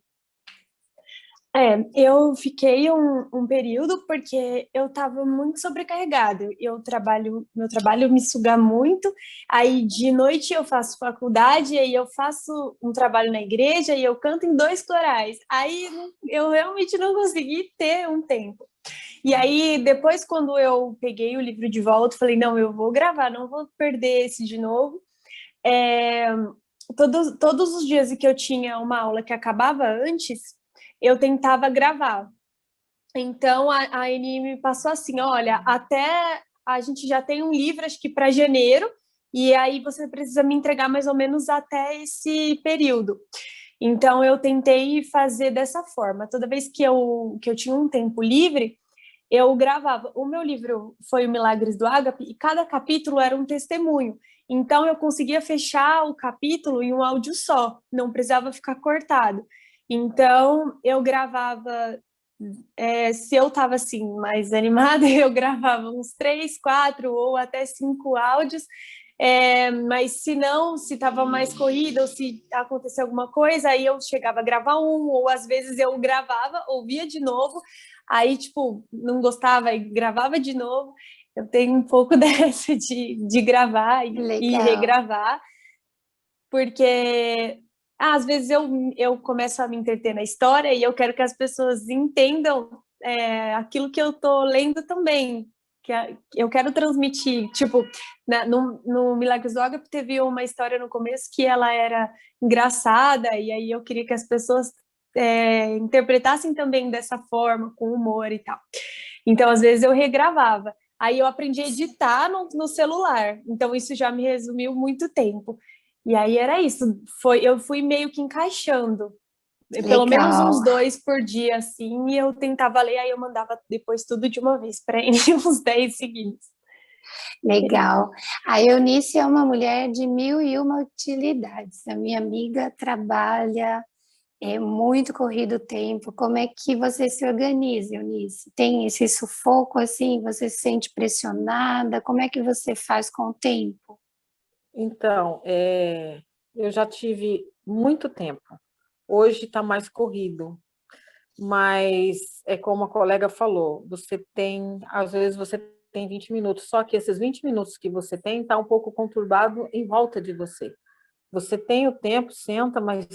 Eu fiquei um período porque eu estava muito sobrecarregada. Meu trabalho me suga muito. Aí de noite eu faço faculdade, aí eu faço um trabalho na igreja e eu canto em 2 corais. Aí eu realmente não consegui ter um tempo. E aí depois, quando eu peguei o livro de volta, falei, não, eu vou gravar, não vou perder esse de novo. Todos os dias que eu tinha uma aula que acabava antes, eu tentava gravar. Então, a Eni me passou assim, olha, até a gente já tem um livro, acho que para janeiro, e aí você precisa me entregar mais ou menos até esse período. Então, eu tentei fazer dessa forma. Toda vez que eu tinha um tempo livre, eu gravava. O meu livro foi o Milagres do Ágape, e cada capítulo era um testemunho. Então, eu conseguia fechar o capítulo em um áudio só, não precisava ficar cortado. Então, eu gravava, se eu estava assim, mais animada, eu gravava uns 3, 4 ou até 5 áudios, mas se não, se estava mais corrida ou se aconteceu alguma coisa, aí eu chegava a gravar um, ou às vezes eu gravava, ouvia de novo, aí, tipo, não gostava e gravava de novo. Eu tenho um pouco dessa de gravar e regravar, porque às vezes eu começo a me entreter na história e eu quero que as pessoas entendam aquilo que eu estou lendo também, eu quero transmitir. Tipo, no Milagres do Ágape teve uma história no começo que ela era engraçada, e aí eu queria que as pessoas interpretassem também dessa forma, com humor e tal. Então, às vezes, eu regravava. Aí eu aprendi a editar no celular, então isso já me resumiu muito tempo. E aí era isso, eu fui meio que encaixando, pelo menos uns 2 por dia, assim, e eu tentava ler, aí eu mandava depois tudo de uma vez, para uns 10 seguidos. Legal. A Eunice é uma mulher de 1001 utilidades. A minha amiga trabalha, é muito corrido o tempo. Como é que você se organiza, Eunice? Tem esse sufoco assim? Você se sente pressionada? Como é que você faz com o tempo? Então, eu já tive muito tempo. Hoje está mais corrido, mas é como a colega falou, às vezes você tem 20 minutos, só que esses 20 minutos que você tem está um pouco conturbado em volta de você. Você tem o tempo, senta, mas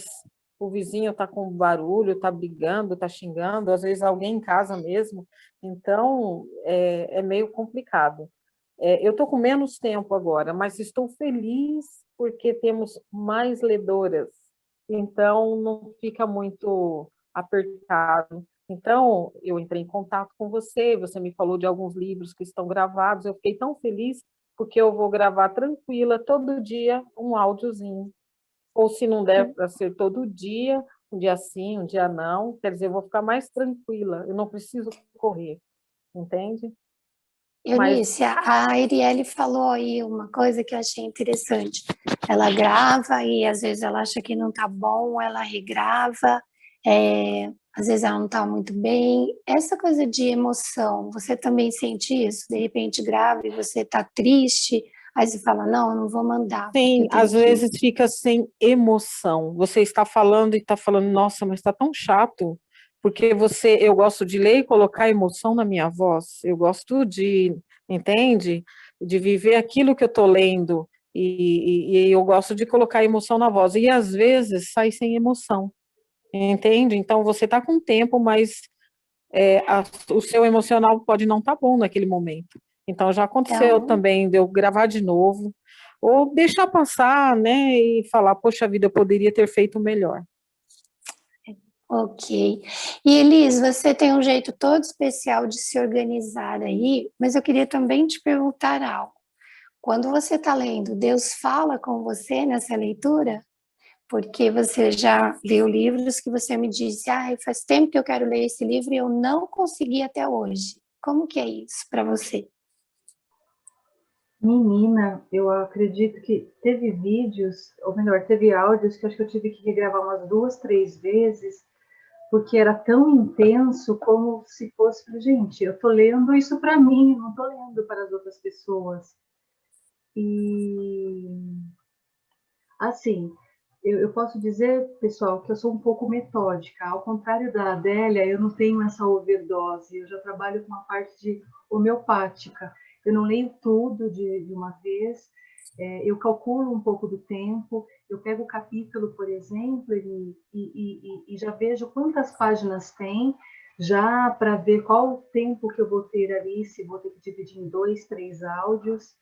o vizinho está com barulho, está brigando, está xingando, às vezes alguém em casa mesmo, então é meio complicado. Eu estou com menos tempo agora, mas estou feliz porque temos mais ledoras, então não fica muito apertado. Então, eu entrei em contato com você, você me falou de alguns livros que estão gravados, eu fiquei tão feliz porque eu vou gravar tranquila todo dia um áudiozinho. Ou se não der para ser todo dia, um dia sim, um dia não, quer dizer, eu vou ficar mais tranquila, eu não preciso correr, entende? Eunice, a Arielle falou aí uma coisa que eu achei interessante. Ela grava e às vezes ela acha que não tá bom, ela regrava, às vezes ela não tá muito bem. Essa coisa de emoção, você também sente isso? De repente grava e você tá triste, aí você fala, não, eu não vou mandar. Sim, às vezes fica sem emoção. Você está falando e está falando, nossa, mas está tão chato, porque eu gosto de ler e colocar emoção na minha voz. Eu gosto entende? De viver aquilo que eu estou lendo e eu gosto de colocar emoção na voz. E às vezes sai sem emoção, entende? Então você está com tempo, mas o seu emocional pode não estar bom naquele momento. Então já aconteceu também de eu gravar de novo ou deixar passar, né, e falar, poxa vida, eu poderia ter feito melhor. Ok. E Elis, você tem um jeito todo especial de se organizar aí, mas eu queria também te perguntar algo. Quando você está lendo, Deus fala com você nessa leitura? Porque você já leu livros que você me disse, faz tempo que eu quero ler esse livro e eu não consegui até hoje. Como que é isso para você? Menina, eu acredito que teve vídeos, ou melhor, teve áudios que eu acho que eu tive que regravar umas 2, 3 vezes, porque era tão intenso como se fosse para gente. Eu estou lendo isso para mim, não estou lendo para as outras pessoas. E assim, eu posso dizer, pessoal, que eu sou um pouco metódica. Ao contrário da Adélia, eu não tenho essa overdose. Eu já trabalho com uma parte de homeopática. Eu não leio tudo de uma vez. Eu calculo um pouco do tempo. Eu pego o capítulo, por exemplo, e já vejo quantas páginas tem, já para ver qual o tempo que eu vou ter ali, se vou ter que dividir em 2, 3 áudios.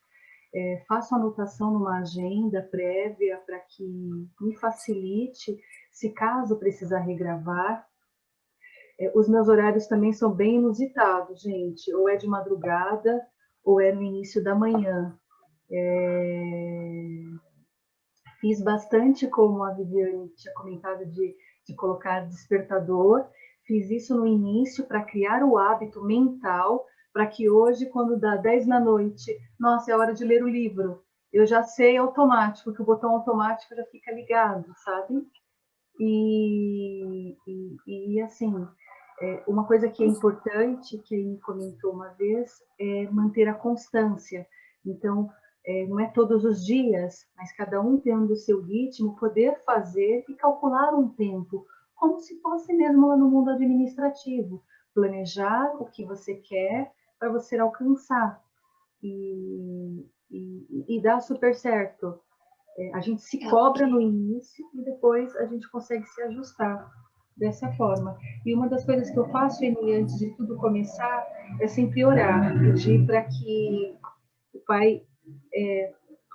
Faço anotação numa agenda prévia para que me facilite, se caso precisar regravar. Os meus horários também são bem inusitados, gente. Ou é de madrugada, ou é no início da manhã. Fiz bastante, como a Viviane tinha comentado, de colocar despertador. Fiz isso no início para criar o hábito mental, para que hoje, quando dá 10 da noite, nossa, é hora de ler o livro. Eu já sei automático, que o botão automático já fica ligado, sabe? E assim, uma coisa que é importante, que ele comentou uma vez, é manter a constância. Então, não é todos os dias, mas cada um tendo o seu ritmo, poder fazer e calcular um tempo, como se fosse mesmo lá no mundo administrativo. Planejar o que você quer para você alcançar. e dá super certo. A gente se cobra no início e depois a gente consegue se ajustar dessa forma. E uma das coisas que eu faço, Eni, antes de tudo começar, é sempre orar, pedir para que o Pai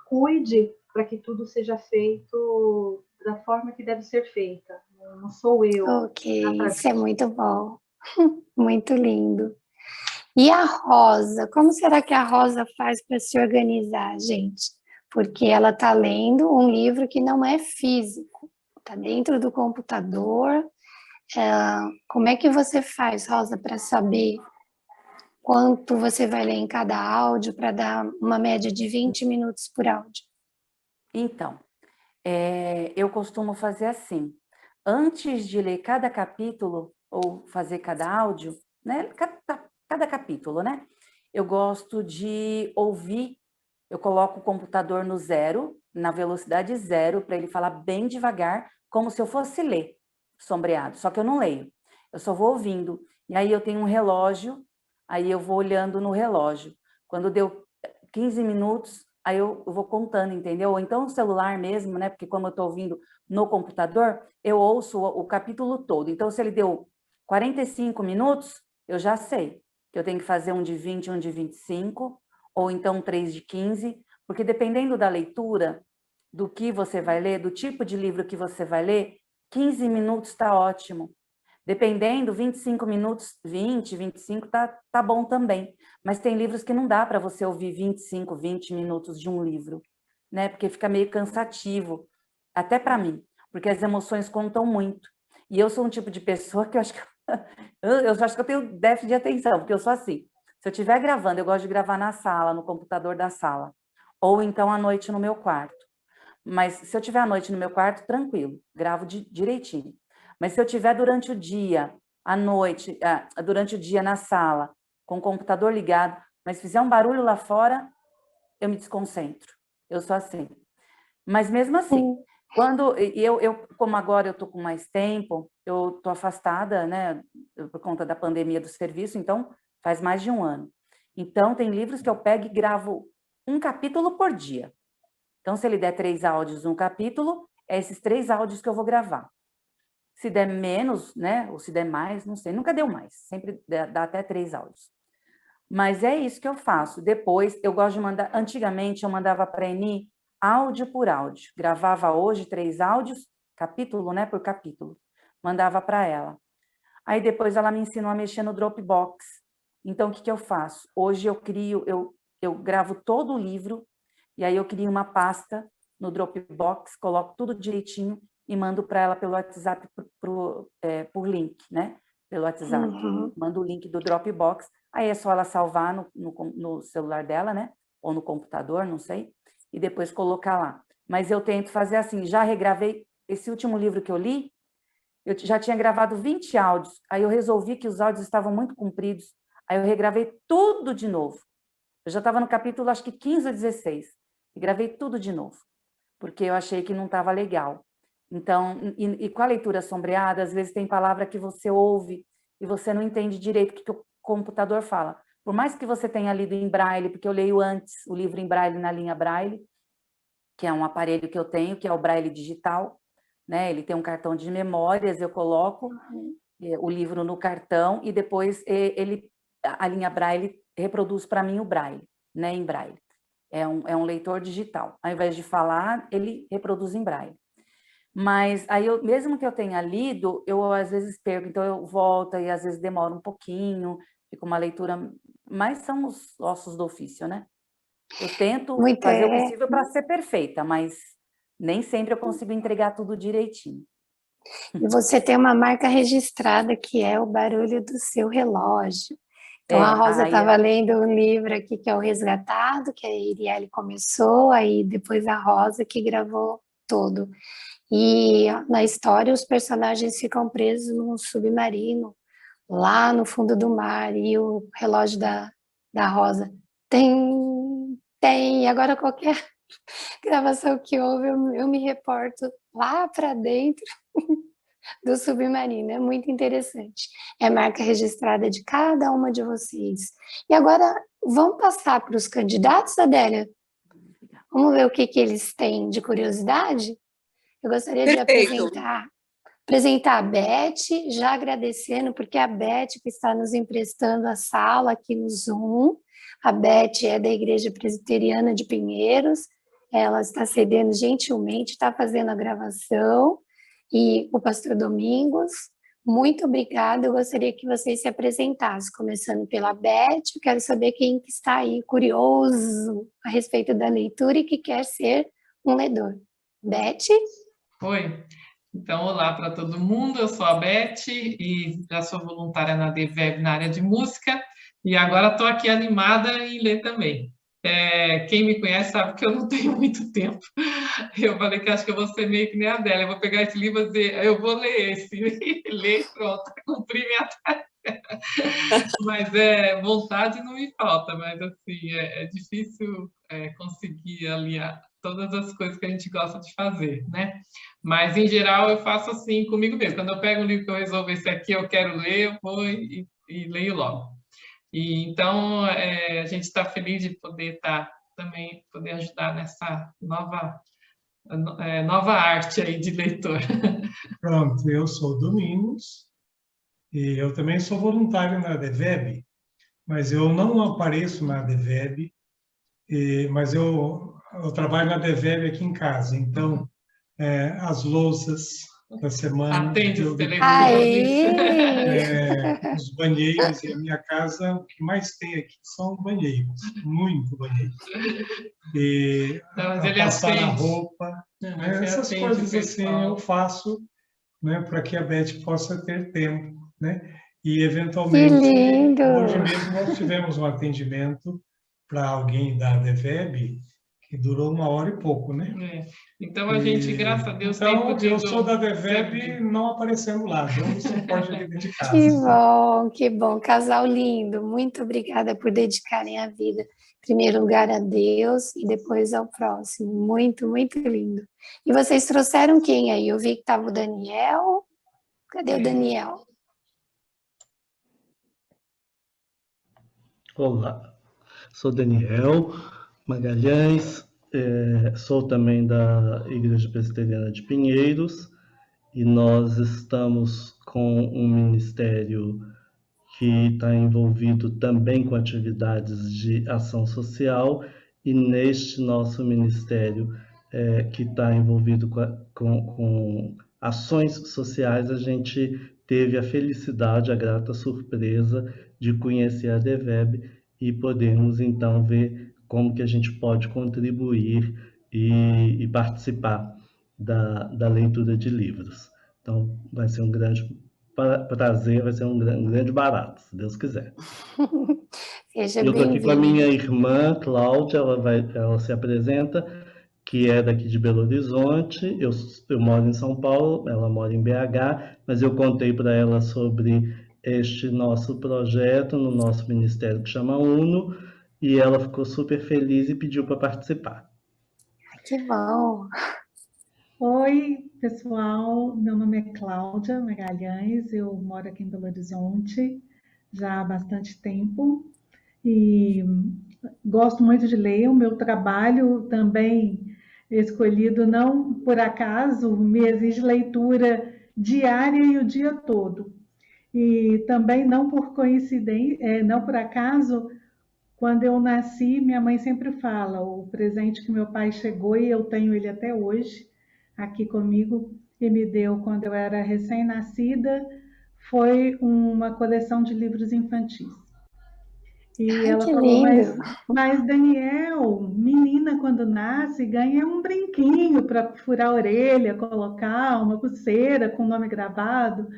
cuide para que tudo seja feito da forma que deve ser feita. Não sou eu. Ok, isso é muito bom. Muito lindo. E a Rosa? Como será que a Rosa faz para se organizar, gente? Porque ela está lendo um livro que não é físico, está dentro do computador. Como é que você faz, Rosa, para saber quanto você vai ler em cada áudio, para dar uma média de 20 minutos por áudio? Então, eu costumo fazer assim. Antes de ler cada capítulo, ou fazer cada áudio, né? Cada capítulo, né? Eu gosto de ouvir, eu coloco o computador no zero, na velocidade zero, para ele falar bem devagar, como se eu fosse ler, sombreado. Só que eu não leio, eu só vou ouvindo. E aí eu tenho um relógio, aí eu vou olhando no relógio. Quando deu 15 minutos, aí eu vou contando, entendeu? Ou então o celular mesmo, né? Porque como eu estou ouvindo no computador, eu ouço o capítulo todo. Então, se ele deu 45 minutos, eu já sei que eu tenho que fazer um de 20, um de 25, ou então 3 de 15, porque dependendo da leitura, do que você vai ler, do tipo de livro que você vai ler, 15 minutos está ótimo. Dependendo, 25 minutos, 20, 25 tá bom também. Mas tem livros que não dá para você ouvir 25, 20 minutos de um livro, né? Porque fica meio cansativo, até para mim, porque as emoções contam muito. E eu sou um tipo de pessoa que eu acho que eu acho que eu tenho déficit de atenção, porque eu sou assim. Se eu estiver gravando, eu gosto de gravar na sala, no computador da sala, ou então à noite no meu quarto. Mas se eu estiver à noite no meu quarto, tranquilo, gravo direitinho. Mas se eu estiver durante o dia, à noite, durante o dia na sala, com o computador ligado, mas fizer um barulho lá fora, eu me desconcentro. Eu sou assim. Mas mesmo assim, quando como agora eu estou com mais tempo, eu estou afastada, né, por conta da pandemia do serviço, então faz mais de um ano. Então tem livros que eu pego e gravo um capítulo por dia. Então, se ele der 3 áudios no capítulo, é esses 3 áudios que eu vou gravar. Se der menos, né, ou se der mais, não sei, nunca deu mais, sempre dá até 3 áudios. Mas é isso que eu faço. Depois, eu gosto de mandar, antigamente eu mandava para a Eni áudio por áudio. Gravava hoje 3 áudios, capítulo, né, por capítulo. Mandava para ela. Aí depois ela me ensinou a mexer no Dropbox. Então, o que eu faço? Hoje eu gravo todo o livro, e aí eu crio uma pasta no Dropbox, coloco tudo direitinho e mando para ela pelo WhatsApp por link, né? Pelo WhatsApp. Mando o link do Dropbox, aí é só ela salvar no celular dela, né? Ou no computador, não sei, e depois colocar lá. Mas eu tento fazer assim, já regravei esse último livro que eu li, eu já tinha gravado 20 áudios, aí eu resolvi que os áudios estavam muito compridos, aí eu regravei tudo de novo. Eu já estava no capítulo, acho que 15 ou 16, e gravei tudo de novo, porque eu achei que não estava legal. Então, e com a leitura sombreada, às vezes tem palavra que você ouve e você não entende direito o que o computador fala. Por mais que você tenha lido em braille, porque eu leio antes o livro em braille na linha braille, que é um aparelho que eu tenho, que é o braille digital, né? Ele tem um cartão de memórias, eu coloco o livro no cartão e depois a linha braille reproduz para mim o braille, né? Em braille. É um leitor digital. Ao invés de falar, ele reproduz em braille. Mas aí, mesmo que eu tenha lido, eu às vezes perco, então eu volto e às vezes demora um pouquinho, fica uma leitura, mas são os ossos do ofício, né? Eu tento fazer o possível para ser perfeita, mas nem sempre eu consigo entregar tudo direitinho. E você tem uma marca registrada que é o barulho do seu relógio. Então, a Rosa estava lendo um livro aqui que é o Resgatado, que a Iriele começou, aí depois a Rosa que gravou todo. E na história os personagens ficam presos num submarino, lá no fundo do mar, e o relógio da Rosa tem, e agora qualquer gravação que houve, eu me reporto lá para dentro do Submarino, é muito interessante. É a marca registrada de cada uma de vocês. E agora, vamos passar para os candidatos, Adélia? Vamos ver o que eles têm de curiosidade? Eu gostaria de apresentar a Beth, já agradecendo, porque a Beth que está nos emprestando a sala aqui no Zoom. A Beth é da Igreja Presbiteriana de Pinheiros, ela está cedendo gentilmente, está fazendo a gravação, e o pastor Domingos, muito obrigada, eu gostaria que vocês se apresentassem, começando pela Beth, eu quero saber quem que está aí curioso a respeito da leitura e que quer ser um ledor. Beth? Oi, então olá para todo mundo, eu sou a Beth e já sou voluntária na DVEB na área de música e agora estou aqui animada em ler também. Quem me conhece sabe que eu não tenho muito tempo. Eu falei que acho que eu vou ser meio que nem a Adélia, eu vou pegar esse livro e dizer, eu vou ler esse, ler e pronto, cumpri minha tarefa. Mas vontade não me falta, mas assim, é difícil conseguir aliar todas as coisas que a gente gosta de fazer, né? Mas, em geral, eu faço assim comigo mesmo. Quando eu pego um livro que eu resolvo, esse aqui eu quero ler, eu vou e leio logo. E, então, a gente está feliz de poder também poder ajudar nessa nova arte aí de leitor. Pronto, eu sou o Domingos e eu também sou voluntário na DVEB, mas eu não apareço na DVEB, mas eu trabalho na DVEB aqui em casa, então as louças da semana, os banheiros, e a minha casa, o que mais tem aqui são banheiros, muito banheiros. E passar a roupa, essas coisas assim eu faço, né, para que a Beth possa ter tempo, né? E eventualmente, hoje mesmo nós tivemos um atendimento para alguém da DVEB que durou 1h e pouco, né? Então a gente, graças a Deus, então eu sou da DVEB não aparecendo lá, dando suporte ali dentro de casa. Que bom, casal lindo, muito obrigada por dedicarem a vida, em primeiro lugar a Deus e depois ao próximo, muito, muito lindo. E vocês trouxeram quem aí? Eu vi que estava o Daniel, cadê o Daniel? Olá, sou Daniel Magalhães, sou também da Igreja Presbiteriana de Pinheiros e nós estamos com um ministério que está envolvido também com atividades de ação social e neste nosso ministério que está envolvido com ações sociais, a gente teve a felicidade, a grata surpresa de conhecer a DVEB e podermos então ver como que a gente pode contribuir e participar da leitura de livros. Então, vai ser um grande prazer, vai ser um grande barato, se Deus quiser. Seja eu estou aqui com a minha bem-vindo. irmã, Cláudia, ela se apresenta, que é daqui de Belo Horizonte. Eu moro em São Paulo, ela mora em BH, mas eu contei para ela sobre este nosso projeto no nosso ministério que chama UNO, e ela ficou super feliz e pediu para participar. Que bom! Oi, pessoal, meu nome é Cláudia Magalhães, eu moro aqui em Belo Horizonte já há bastante tempo e gosto muito de ler. O meu trabalho também escolhido não por acaso, me exige leitura diária e o dia todo. E também não por coincidência, não por acaso, quando eu nasci, minha mãe sempre fala, o presente que meu pai chegou e eu tenho ele até hoje, aqui comigo, e me deu quando eu era recém-nascida, foi uma coleção de livros infantis. E ela falou, mas Daniel, menina quando nasce ganha um brinquinho para furar a orelha, colocar uma pulseira com o nome gravado.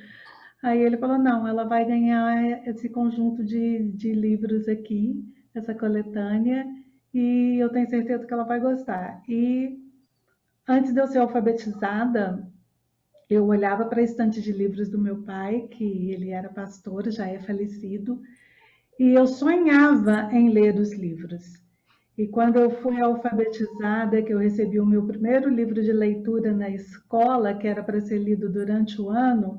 Aí ele falou, não, ela vai ganhar esse conjunto de livros aqui, essa coletânea, e eu tenho certeza que ela vai gostar. E antes de eu ser alfabetizada, eu olhava para a estante de livros do meu pai, que ele era pastor, já é falecido, e eu sonhava em ler os livros. E quando eu fui alfabetizada, que eu recebi o meu primeiro livro de leitura na escola, que era para ser lido durante o ano,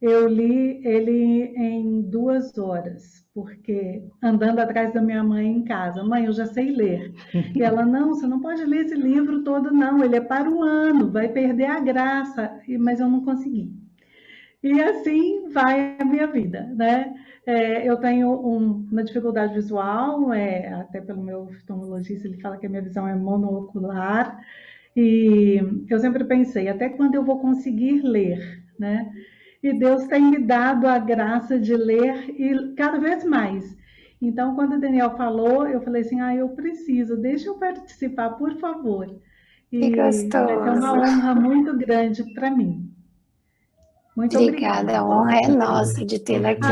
eu li ele em 2 horas, porque andando atrás da minha mãe em casa, mãe, eu já sei ler. E ela, não, você não pode ler esse livro todo, não, ele é para o ano, vai perder a graça. Mas eu não consegui. E assim vai a minha vida, né? Eu tenho uma dificuldade visual, até pelo meu oftalmologista, ele fala que a minha visão é monoocular, e eu sempre pensei, até quando eu vou conseguir ler, né? E Deus tem me dado a graça de ler e cada vez mais. Então, quando o Daniel falou, eu falei assim, eu preciso, deixa eu participar, por favor. Que gostoso. É uma honra muito grande para mim. Muito obrigada. A honra é nossa de tê-la aqui.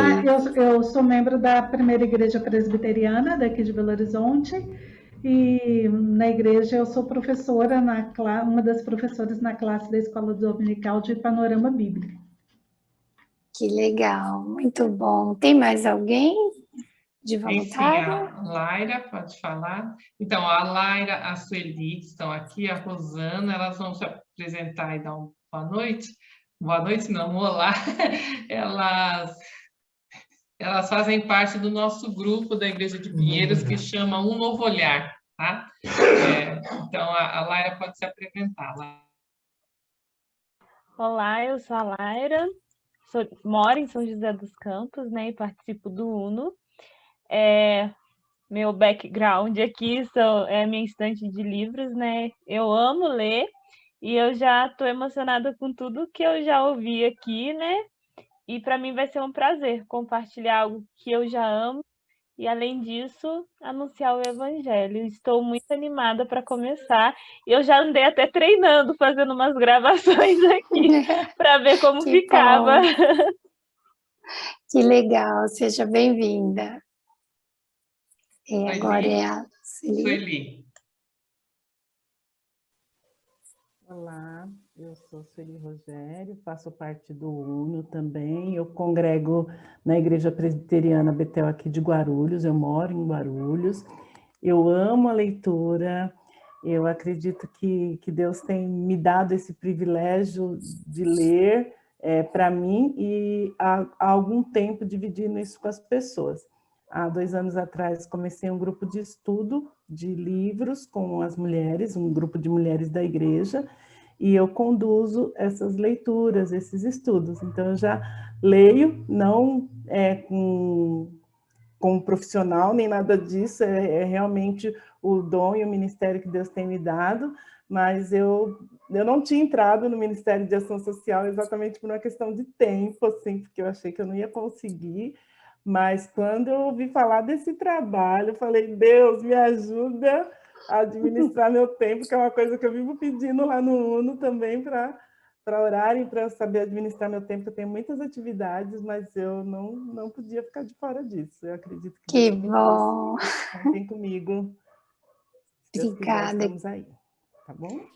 Eu sou membro da primeira igreja presbiteriana daqui de Belo Horizonte e na igreja eu sou professora, uma das professoras na classe da Escola Dominical de Panorama Bíblico. Que legal, muito bom. Tem mais alguém de voluntário? Sim, a Laira pode falar. Então, a Laira, a Sueli estão aqui, a Rosana, elas vão se apresentar e dar uma boa noite. Boa noite, não, olá. Elas fazem parte do nosso grupo da Igreja de Pinheiros, que chama Um Novo Olhar, tá? Então, a Laira pode se apresentar. Olá, eu sou a Laira, moro em São José dos Campos, né, e participo do UNO. Meu background aqui é minha estante de livros, né? Eu amo ler. E eu já estou emocionada com tudo que eu já ouvi aqui, né? E para mim vai ser um prazer compartilhar algo que eu já amo e, além disso, anunciar o Evangelho. Estou muito animada para começar. Eu já andei até treinando, fazendo umas gravações aqui, para ver como ficava. Que legal, seja bem-vinda. Agora é a Sueli. Olá, eu sou Sueli Rogério, faço parte do UNO também, eu congrego na Igreja Presbiteriana Betel aqui de Guarulhos, eu moro em Guarulhos, eu amo a leitura, eu acredito que Deus tem me dado esse privilégio de ler para mim e há algum tempo dividindo isso com as pessoas. Há 2 anos atrás comecei um grupo de estudo de livros com as mulheres, um grupo de mulheres da igreja, e eu conduzo essas leituras, esses estudos. Então, eu já leio, não com um profissional, nem nada disso, é realmente o dom e o ministério que Deus tem me dado, mas eu não tinha entrado no Ministério de Ação Social exatamente por uma questão de tempo, assim, porque eu achei que eu não ia conseguir. Mas quando eu ouvi falar desse trabalho, eu falei, Deus, me ajuda a administrar meu tempo, que é uma coisa que eu vivo pedindo lá no UNO também, para orarem, para saber administrar meu tempo. Eu tenho muitas atividades, mas eu não podia ficar de fora disso. Eu acredito que Deus bom. Vem comigo. Obrigada. Estamos aí, tá bom?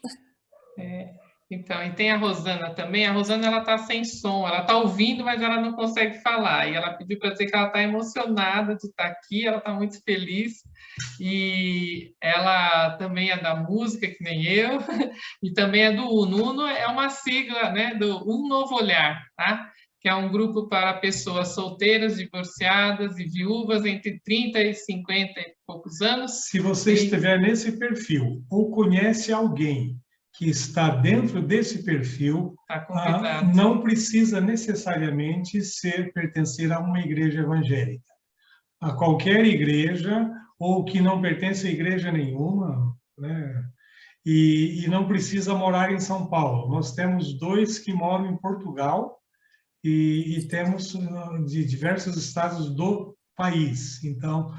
Então, e tem a Rosana também. A Rosana, ela está sem som, ela está ouvindo, mas ela não consegue falar. E ela pediu para dizer que ela está emocionada de estar aqui, ela está muito feliz. E ela também é da música, que nem eu, e também é do UNO. UNO é uma sigla, né, do Um Novo Olhar, tá? Que é um grupo para pessoas solteiras, divorciadas e viúvas entre 30 e 50 e poucos anos. Se você estiver nesse perfil ou conhece alguém que está dentro desse perfil, não precisa necessariamente pertencer a uma igreja evangélica. A qualquer igreja, ou que não pertence a igreja nenhuma, né? E não precisa morar em São Paulo. Nós temos 2 que moram em Portugal e temos de diversos estados do país. Então,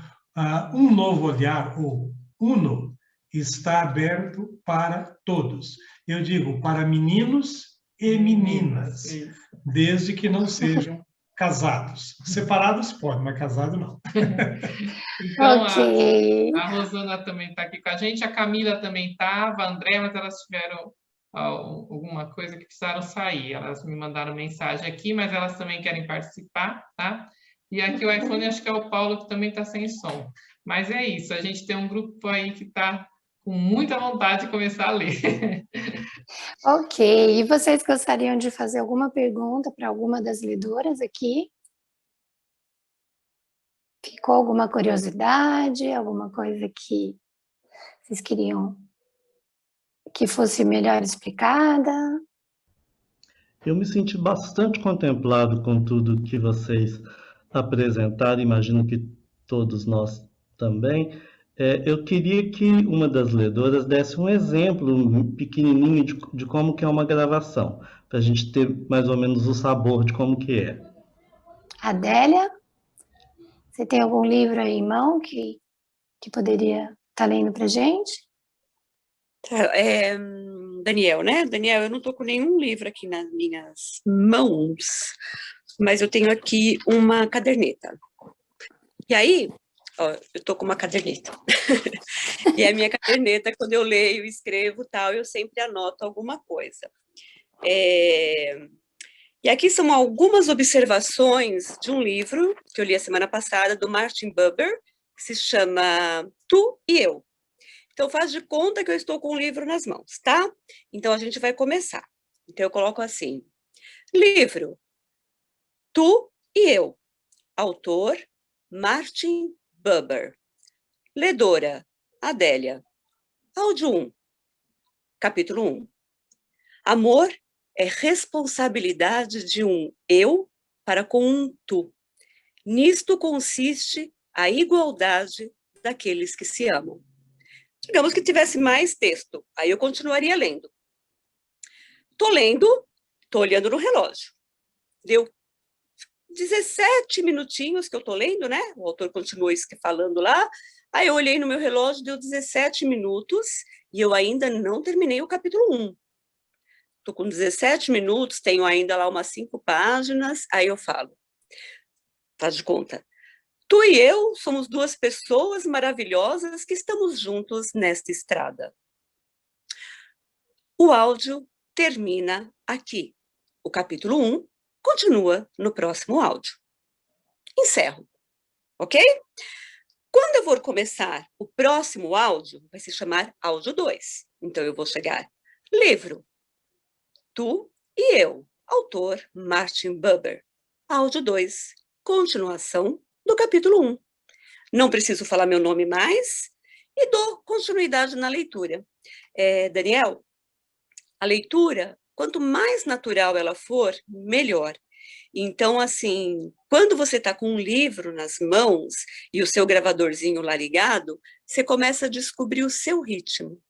Um Novo Olhar, ou UNO, está aberto para todos. Eu digo para meninos e meninas, desde que não sejam casados. Separados pode, mas casado não. Então, a Rosana também está aqui com a gente, a Camila também estava, a André, mas elas tiveram alguma coisa que precisaram sair. Elas me mandaram mensagem aqui, mas elas também querem participar, tá? E aqui o iPhone, acho que é o Paulo, que também está sem som. Mas é isso, a gente tem um grupo aí que está com muita vontade de começar a ler. Ok, e vocês gostariam de fazer alguma pergunta para alguma das ledoras aqui? Ficou alguma curiosidade, alguma coisa que vocês queriam que fosse melhor explicada? Eu me senti bastante contemplado com tudo que vocês apresentaram, imagino que todos nós também. Eu queria que uma das ledoras desse um exemplo pequenininho de como que é uma gravação, para a gente ter mais ou menos o sabor de como que é. Adélia, você tem algum livro aí em mão que poderia estar lendo para gente? Daniel, né? Daniel, eu não estou com nenhum livro aqui nas minhas mãos, mas eu tenho aqui uma caderneta. E aí, ó, eu estou com uma caderneta. E a minha caderneta, quando eu leio, escrevo, tal, eu sempre anoto alguma coisa. E aqui são algumas observações de um livro que eu li a semana passada, do Martin Buber, que se chama Tu e Eu. Então, faz de conta que eu estou com um livro nas mãos, tá? Então, a gente vai começar. Então, eu coloco assim, livro, Tu e Eu, autor, Martin Buber, ledora, Adélia, áudio 1, capítulo 1. Amor é responsabilidade de um eu para com um tu. Nisto consiste a igualdade daqueles que se amam. Digamos que tivesse mais texto, aí eu continuaria lendo. Estou lendo, estou olhando no relógio. Deu 17 minutinhos que eu estou lendo, né? O autor continua falando lá. Aí eu olhei no meu relógio, deu 17 minutos e eu ainda não terminei o capítulo 1. Estou com 17 minutos, tenho ainda lá umas 5 páginas, aí eu falo, faz de conta. Tu e eu somos duas pessoas maravilhosas que estamos juntos nesta estrada. O áudio termina aqui. O capítulo 1 continua no próximo áudio. Encerro, ok? Quando eu for começar o próximo áudio, vai se chamar áudio 2. Então, eu vou chegar, livro, Tu e Eu, autor Martin Buber. Áudio 2, continuação do capítulo 1. Não preciso falar meu nome mais e dou continuidade na leitura. Daniel, a leitura, quanto mais natural ela for, melhor. Então, assim, quando você está com um livro nas mãos e o seu gravadorzinho lá ligado, você começa a descobrir o seu ritmo.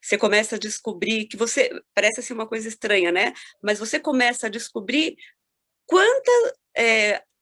Você começa a descobrir que você... Parece assim uma coisa estranha, né? Mas você começa a descobrir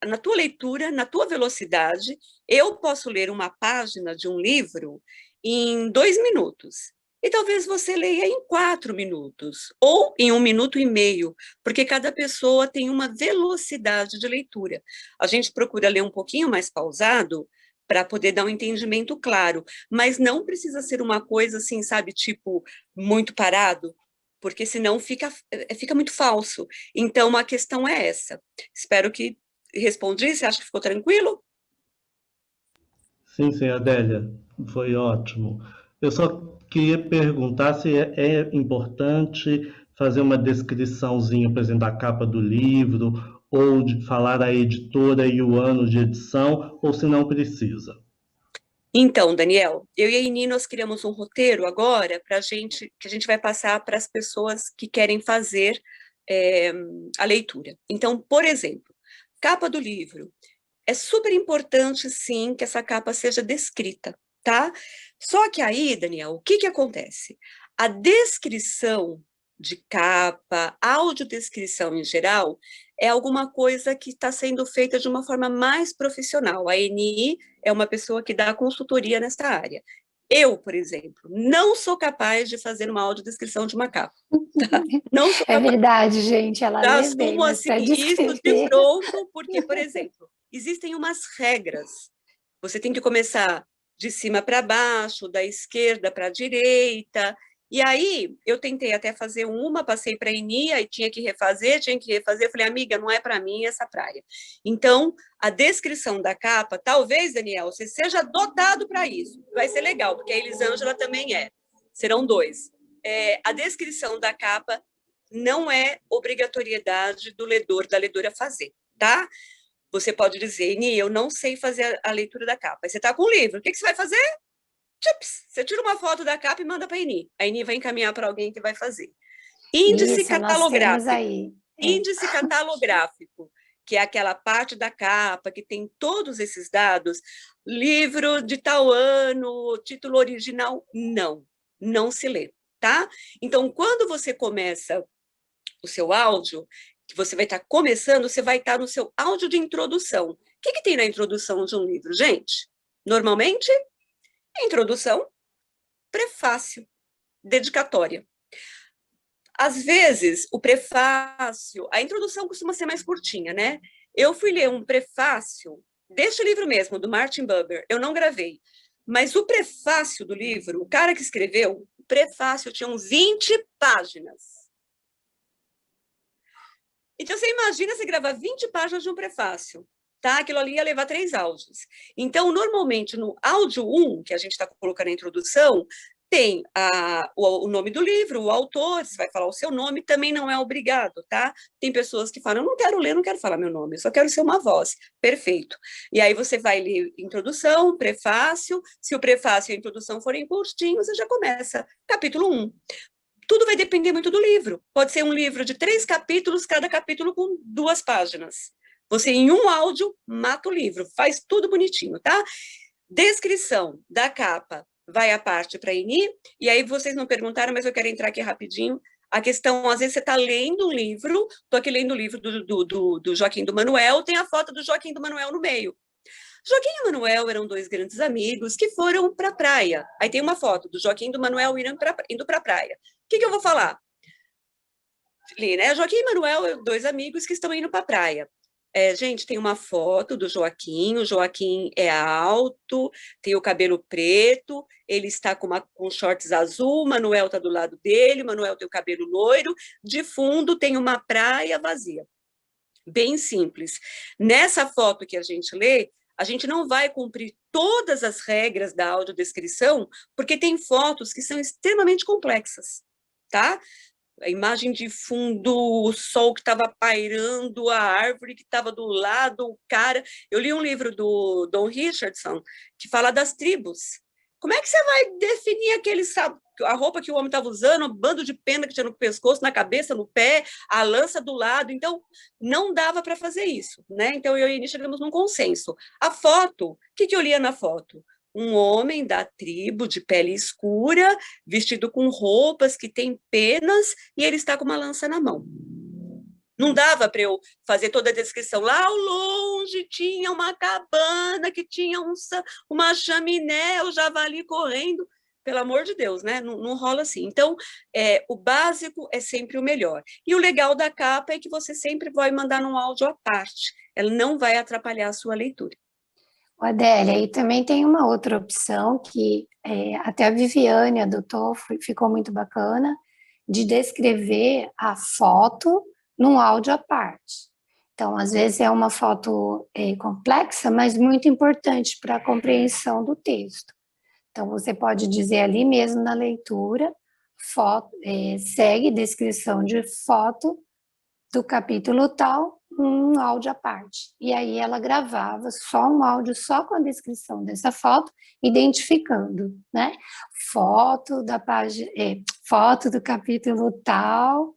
na tua leitura, na tua velocidade, eu posso ler uma página de um livro em 2 minutos. E talvez você leia em 4 minutos, ou em 1 minuto e meio, porque cada pessoa tem uma velocidade de leitura. A gente procura ler um pouquinho mais pausado, para poder dar um entendimento claro, mas não precisa ser uma coisa assim, sabe, tipo, muito parado, porque senão fica muito falso. Então, a questão é essa. Espero que respondi, você acha que ficou tranquilo? Sim, Adélia, foi ótimo. Eu só queria perguntar se é importante fazer uma descriçãozinha, por exemplo, da capa do livro, ou de falar a editora e o ano de edição, ou se não precisa. Então, Daniel, eu e a Ini, nós criamos um roteiro agora que a gente vai passar para as pessoas que querem fazer a leitura. Então, por exemplo, capa do livro. É super importante, sim, que essa capa seja descrita, tá? Só que aí, Daniel, o que acontece? A descrição de capa, audiodescrição em geral, é alguma coisa que está sendo feita de uma forma mais profissional. A Eni é uma pessoa que dá consultoria nessa área. Eu, por exemplo, não sou capaz de fazer uma audiodescrição de uma capa. Tá? Não sou capaz. É verdade, gente, ela lê bem, assumo assim, isso de pronto, porque, por exemplo, existem umas regras. Você tem que começar de cima para baixo, da esquerda para a direita, E aí, eu tentei até fazer uma, passei para a Eni, aí tinha que refazer, falei, amiga, não é para mim essa praia. Então, a descrição da capa, talvez, Daniel, você seja dotado para isso, vai ser legal, porque a Elisângela também é, serão 2. A descrição da capa não é obrigatoriedade do ledor, da ledora fazer, tá? Você pode dizer, Eni, eu não sei fazer a leitura da capa. Aí você está com o livro, o que você vai fazer? Chips, você tira uma foto da capa e manda para a Eni. A Eni vai encaminhar para alguém que vai fazer. Índice catalográfico. Índice catalográfico, que é aquela parte da capa que tem todos esses dados. Livro de tal ano, título original, não se lê, tá? Então, quando você começa o seu áudio, que você vai estar começando, você vai estar no seu áudio de introdução. O que tem na introdução de um livro, gente? Normalmente, introdução, prefácio, dedicatória. Às vezes, o prefácio, a introdução costuma ser mais curtinha, né? Eu fui ler um prefácio deste livro mesmo, do Martin Buber, eu não gravei, mas o prefácio do livro, o cara que escreveu, o prefácio tinha 20 páginas. Então, você imagina você gravar 20 páginas de um prefácio. Tá? Aquilo ali ia levar 3 áudios. Então, normalmente, no áudio 1, que a gente está colocando na introdução, tem o nome do livro, o autor, você vai falar o seu nome, também não é obrigado, tá? Tem pessoas que falam, eu não quero ler, não quero falar meu nome, eu só quero ser uma voz. Perfeito. E aí você vai ler introdução, prefácio, se o prefácio e a introdução forem curtinhos, você já começa. Capítulo 1. Tudo vai depender muito do livro. Pode ser um livro de 3 capítulos, cada capítulo com 2 páginas. Você, em um áudio, mata o livro, faz tudo bonitinho, tá? Descrição da capa vai a parte para a Eni, e aí vocês não perguntaram, mas eu quero entrar aqui rapidinho. A questão, às vezes você está lendo um livro, estou aqui lendo o livro do Joaquim do Manuel, tem a foto do Joaquim do Manuel no meio. Joaquim e Manuel eram 2 grandes amigos que foram para a praia. Aí tem uma foto do Joaquim e do Manuel indo para a praia. O que eu vou falar? Li, né? Joaquim e Manuel, 2 amigos que estão indo para a praia. Gente, tem uma foto do Joaquim, o Joaquim é alto, tem o cabelo preto, ele está com shorts azul, Manuel está do lado dele, Manuel tem o cabelo loiro, de fundo tem uma praia vazia. Bem simples. Nessa foto que a gente lê, a gente não vai cumprir todas as regras da audiodescrição, porque tem fotos que são extremamente complexas, tá? A imagem de fundo, o sol que estava pairando, a árvore que estava do lado, o cara... Eu li um livro do Don Richardson, que fala das tribos. Como é que você vai definir a roupa que o homem estava usando, o bando de pena que tinha no pescoço, na cabeça, no pé, a lança do lado? Então, não dava para fazer isso, né? Então, eu e a Eni chegamos num consenso. A foto, o que eu lia na foto? Um homem da tribo de pele escura, vestido com roupas que têm penas, e ele está com uma lança na mão. Não dava para eu fazer toda a descrição. Lá ao longe tinha uma cabana que tinha uma chaminé, o javali correndo. Pelo amor de Deus, né? Não rola assim. Então, o básico é sempre o melhor. E o legal da capa é que você sempre vai mandar num áudio à parte. Ela não vai atrapalhar a sua leitura. Adélia, e também tem uma outra opção que até a Viviane adotou, ficou muito bacana, de descrever a foto num áudio à parte. Então, às vezes é uma foto complexa, mas muito importante para a compreensão do texto. Então, você pode dizer ali mesmo na leitura, segue descrição de foto do capítulo tal, um áudio à parte. E aí ela gravava só um áudio, só com a descrição dessa foto, identificando, né? Foto da página, foto do capítulo tal,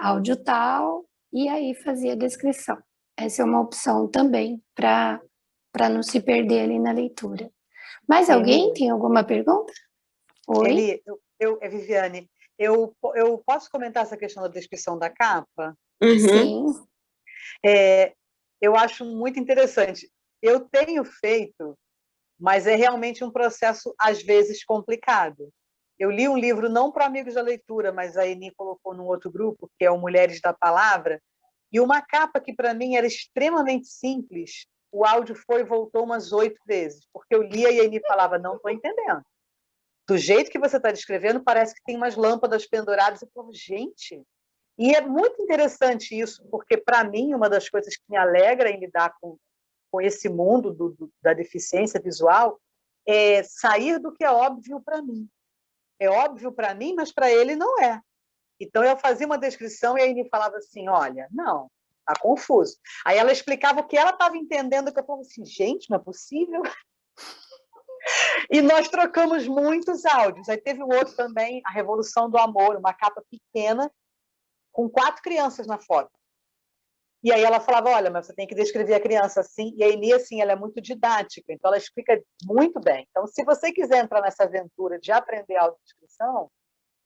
áudio tal, e aí fazia a descrição. Essa é uma opção também para não se perder ali na leitura. Mais alguém tem alguma pergunta? Oi? Eli, Viviane, eu posso comentar essa questão da descrição da capa? Sim. Eu acho muito interessante. Eu tenho feito, mas é realmente um processo, às vezes, complicado. Eu li um livro, não para amigos da leitura, mas a Eni colocou num outro grupo, que é o Mulheres da Palavra, e uma capa que, para mim, era extremamente simples, o áudio foi e voltou umas 8 vezes, porque eu lia e a Eni falava, não estou entendendo. do jeito que você está descrevendo, parece que tem umas lâmpadas penduradas. Eu falo, gente... E é muito interessante isso, porque, para mim, uma das coisas que me alegra em lidar com esse mundo da deficiência visual é sair do que é óbvio para mim. É óbvio para mim, mas para ele não é. Então, eu fazia uma descrição e a Aini falava assim, olha, não, está confuso. Aí ela explicava o que ela estava entendendo, que eu falava assim, gente, não é possível. E nós trocamos muitos áudios. Aí teve um outro também, A Revolução do Amor, uma capa pequena, com 4 crianças na foto. E aí ela falava, olha, mas você tem que descrever a criança assim. E a Aini, assim, ela é muito didática, então ela explica muito bem. Então, se você quiser entrar nessa aventura de aprender audiodescrição,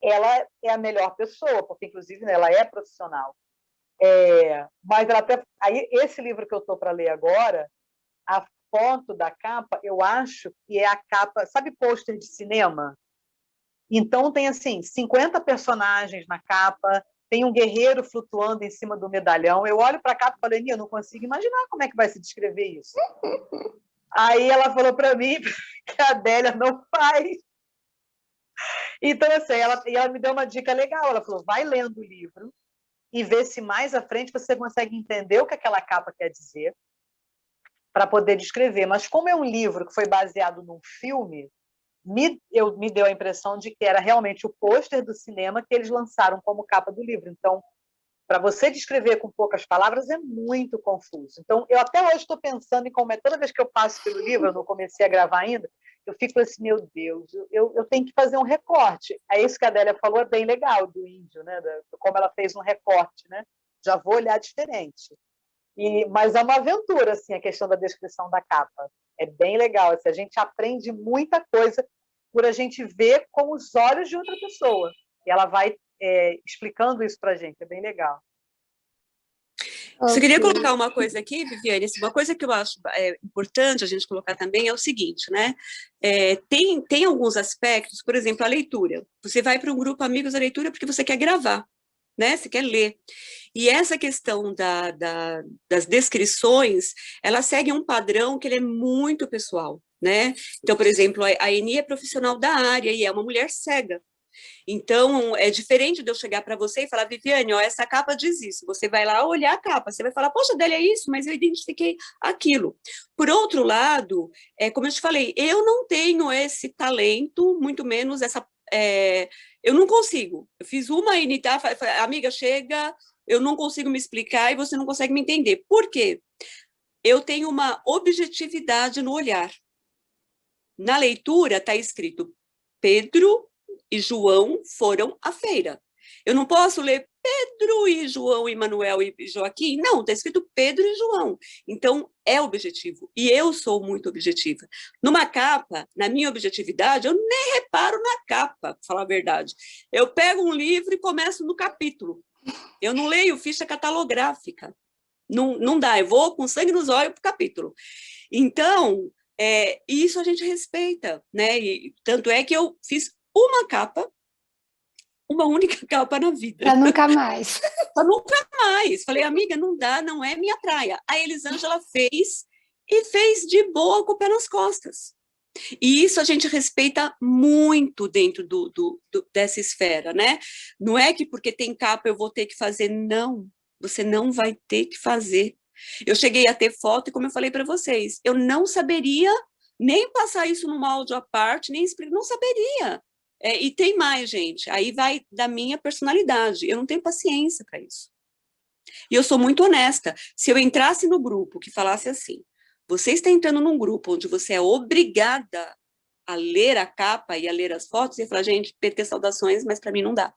ela é a melhor pessoa, porque, inclusive, né, ela é profissional. Mas ela aí, esse livro que eu estou para ler agora, a foto da capa, eu acho que é a capa... Sabe pôster de cinema? Então, tem, assim, 50 personagens na capa, tem um guerreiro flutuando em cima do medalhão. Eu olho para a capa e falei, eu não consigo imaginar como é que vai se descrever isso. Aí ela falou para mim que a Adélia não faz. Então, assim, ela me deu uma dica legal. Ela falou, vai lendo o livro e vê se mais à frente você consegue entender o que aquela capa quer dizer para poder descrever. Mas como é um livro que foi baseado num filme, me deu a impressão de que era realmente o pôster do cinema que eles lançaram como capa do livro. Então, para você descrever com poucas palavras, é muito confuso. Então, eu até hoje estou pensando em como é, toda vez que eu passo pelo livro, eu não comecei a gravar ainda, eu fico assim, meu Deus, eu tenho que fazer um recorte. É isso que a Adélia falou, é bem legal, do índio, né? Como ela fez um recorte, né? Já vou olhar diferente. Mas é uma aventura, assim, a questão da descrição da capa. É bem legal, assim, a gente aprende muita coisa por a gente ver com os olhos de outra pessoa. E ela vai explicando isso para a gente, é bem legal. Você queria colocar uma coisa aqui, Viviane? Uma coisa que eu acho importante a gente colocar também é o seguinte, né? Tem alguns aspectos, por exemplo, a leitura. Você vai para um grupo Amigos da Leitura porque você quer gravar, né? Você quer ler. E essa questão das descrições, ela segue um padrão que ele é muito pessoal, né? Então, por exemplo, a Aini é profissional da área e é uma mulher cega. Então, é diferente de eu chegar para você e falar, Viviane, ó, essa capa diz isso. Você vai lá olhar a capa, você vai falar, poxa, Adélia, é isso, mas eu identifiquei aquilo. Por outro lado, como eu te falei, eu não tenho esse talento, muito menos essa... eu não consigo. Eu fiz uma imitar, amiga, chega, eu não consigo me explicar e você não consegue me entender. Por quê? Eu tenho uma objetividade no olhar. Na leitura está escrito Pedro e João foram à feira. Eu não posso ler Pedro e João e Manuel e Joaquim. Não, está escrito Pedro e João. Então, é objetivo. E eu sou muito objetiva. Numa capa, na minha objetividade, eu nem reparo na capa, para falar a verdade. Eu pego um livro e começo no capítulo. Eu não leio ficha catalográfica. Não dá, eu vou com sangue nos olhos para o capítulo. Então, isso a gente respeita, né? E tanto é que eu fiz uma única capa na vida. Para nunca mais. Para nunca mais. Falei, amiga, não dá, não é minha praia. A Elisângela fez, e fez de boa com o pé nas costas. E isso a gente respeita muito dentro dessa esfera, né? Não é que porque tem capa eu vou ter que fazer, não. Você não vai ter que fazer. Eu cheguei a ter foto, e como eu falei para vocês, eu não saberia nem passar isso num áudio à parte, nem explicar, não saberia. E tem mais, gente, aí vai da minha personalidade, eu não tenho paciência para isso. E eu sou muito honesta, se eu entrasse no grupo que falasse assim, você está entrando num grupo onde você é obrigada a ler a capa e a ler as fotos, e eu falar, gente, PT saudações, mas para mim não dá.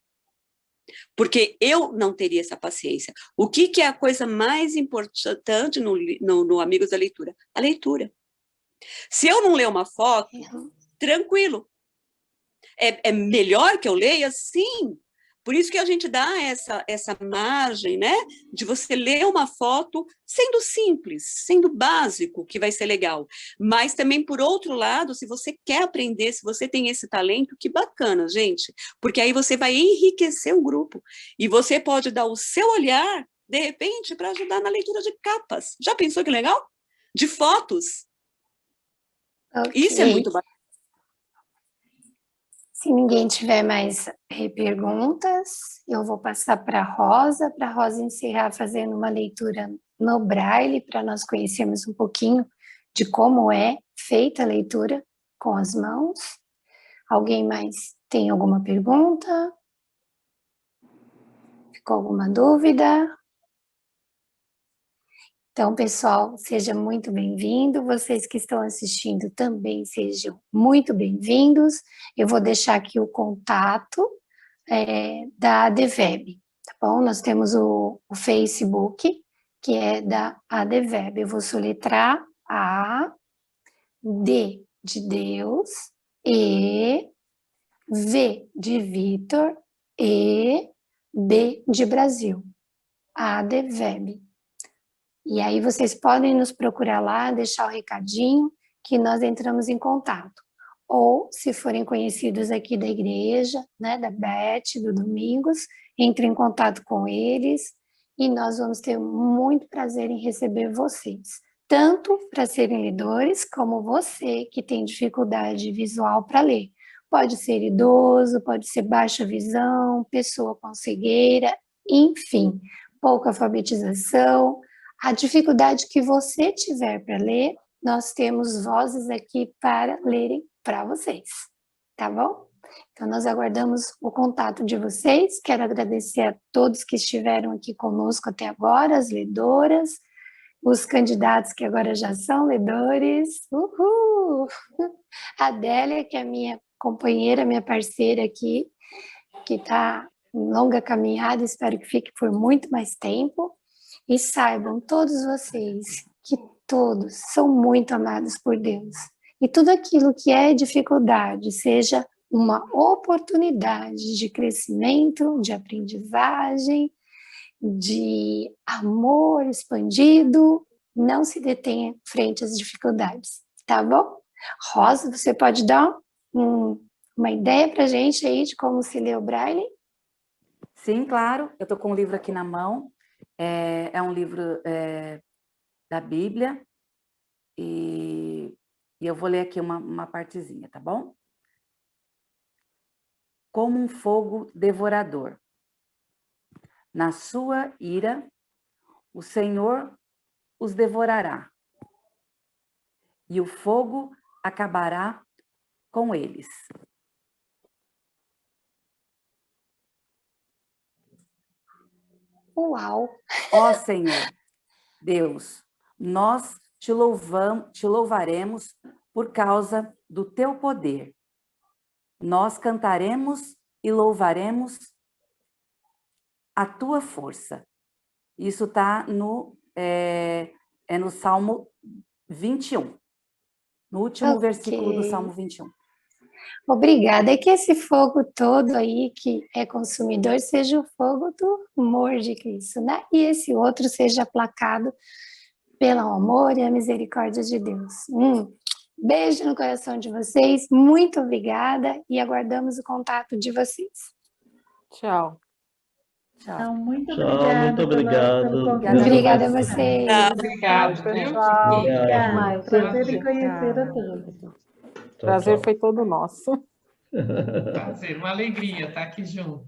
Porque eu não teria essa paciência. O que é a coisa mais importante no Amigos da Leitura? A leitura. Se eu não ler uma foto, tranquilo. É melhor que eu leia? Sim. Por isso que a gente dá essa margem, né? De você ler uma foto sendo simples, sendo básico, que vai ser legal. Mas também, por outro lado, se você quer aprender, se você tem esse talento, que bacana, gente. Porque aí você vai enriquecer o grupo. E você pode dar o seu olhar, de repente, para ajudar na leitura de capas. Já pensou que legal? De fotos. Okay. Isso é muito bacana. Se ninguém tiver mais perguntas, eu vou passar para a Rosa encerrar fazendo uma leitura no Braille, para nós conhecermos um pouquinho de como é feita a leitura com as mãos. Alguém mais tem alguma pergunta? Ficou alguma dúvida? Então, pessoal, seja muito bem-vindo. Vocês que estão assistindo também sejam muito bem-vindos. Eu vou deixar aqui o contato da ADVEB, tá bom? Nós temos o Facebook, que é da ADVEB. Eu vou soletrar A, D de Deus, E, V de Vitor, E, B de Brasil. ADVEB. E aí vocês podem nos procurar lá, deixar o recadinho, que nós entramos em contato. Ou, se forem conhecidos aqui da igreja, né, da Beth, do Domingos, entre em contato com eles e nós vamos ter muito prazer em receber vocês. Tanto para serem ledores, como você que tem dificuldade visual para ler. Pode ser idoso, pode ser baixa visão, pessoa com cegueira, enfim, pouca alfabetização. A dificuldade que você tiver para ler, nós temos vozes aqui para lerem para vocês, tá bom? Então, nós aguardamos o contato de vocês. Quero agradecer a todos que estiveram aqui conosco até agora, as ledoras, os candidatos que agora já são ledores. Uhul! A Adélia, que é minha companheira, minha parceira aqui, que está em longa caminhada, espero que fique por muito mais tempo. E saibam, todos vocês, que todos são muito amados por Deus. E tudo aquilo que é dificuldade, seja uma oportunidade de crescimento, de aprendizagem, de amor expandido, não se detenha frente às dificuldades, tá bom? Rosa, você pode dar uma ideia para a gente aí de como se lê o Braille? Sim, claro. Eu estou com o livro aqui na mão. É um livro da Bíblia e eu vou ler aqui uma partezinha, tá bom? Como um fogo devorador. Na sua ira, o Senhor os devorará e o fogo acabará com eles. Uau! Ó Senhor, Deus, nós te louvaremos por causa do teu poder. Nós cantaremos e louvaremos a tua força. Isso está no Salmo 21, no último versículo do Salmo 21. Obrigada. É que esse fogo todo aí que é consumidor seja o fogo do amor de Cristo, né? E esse outro seja aplacado pelo amor e a misericórdia de Deus. Beijo no coração de vocês, muito obrigada e aguardamos o contato de vocês. Tchau. Então, muito Tchau, obrigada. muito obrigado. Obrigada a vocês. Obrigado, pessoal. Obrigada. Prazer em conhecer a todos. Prazer foi todo nosso. Prazer, uma alegria estar aqui junto.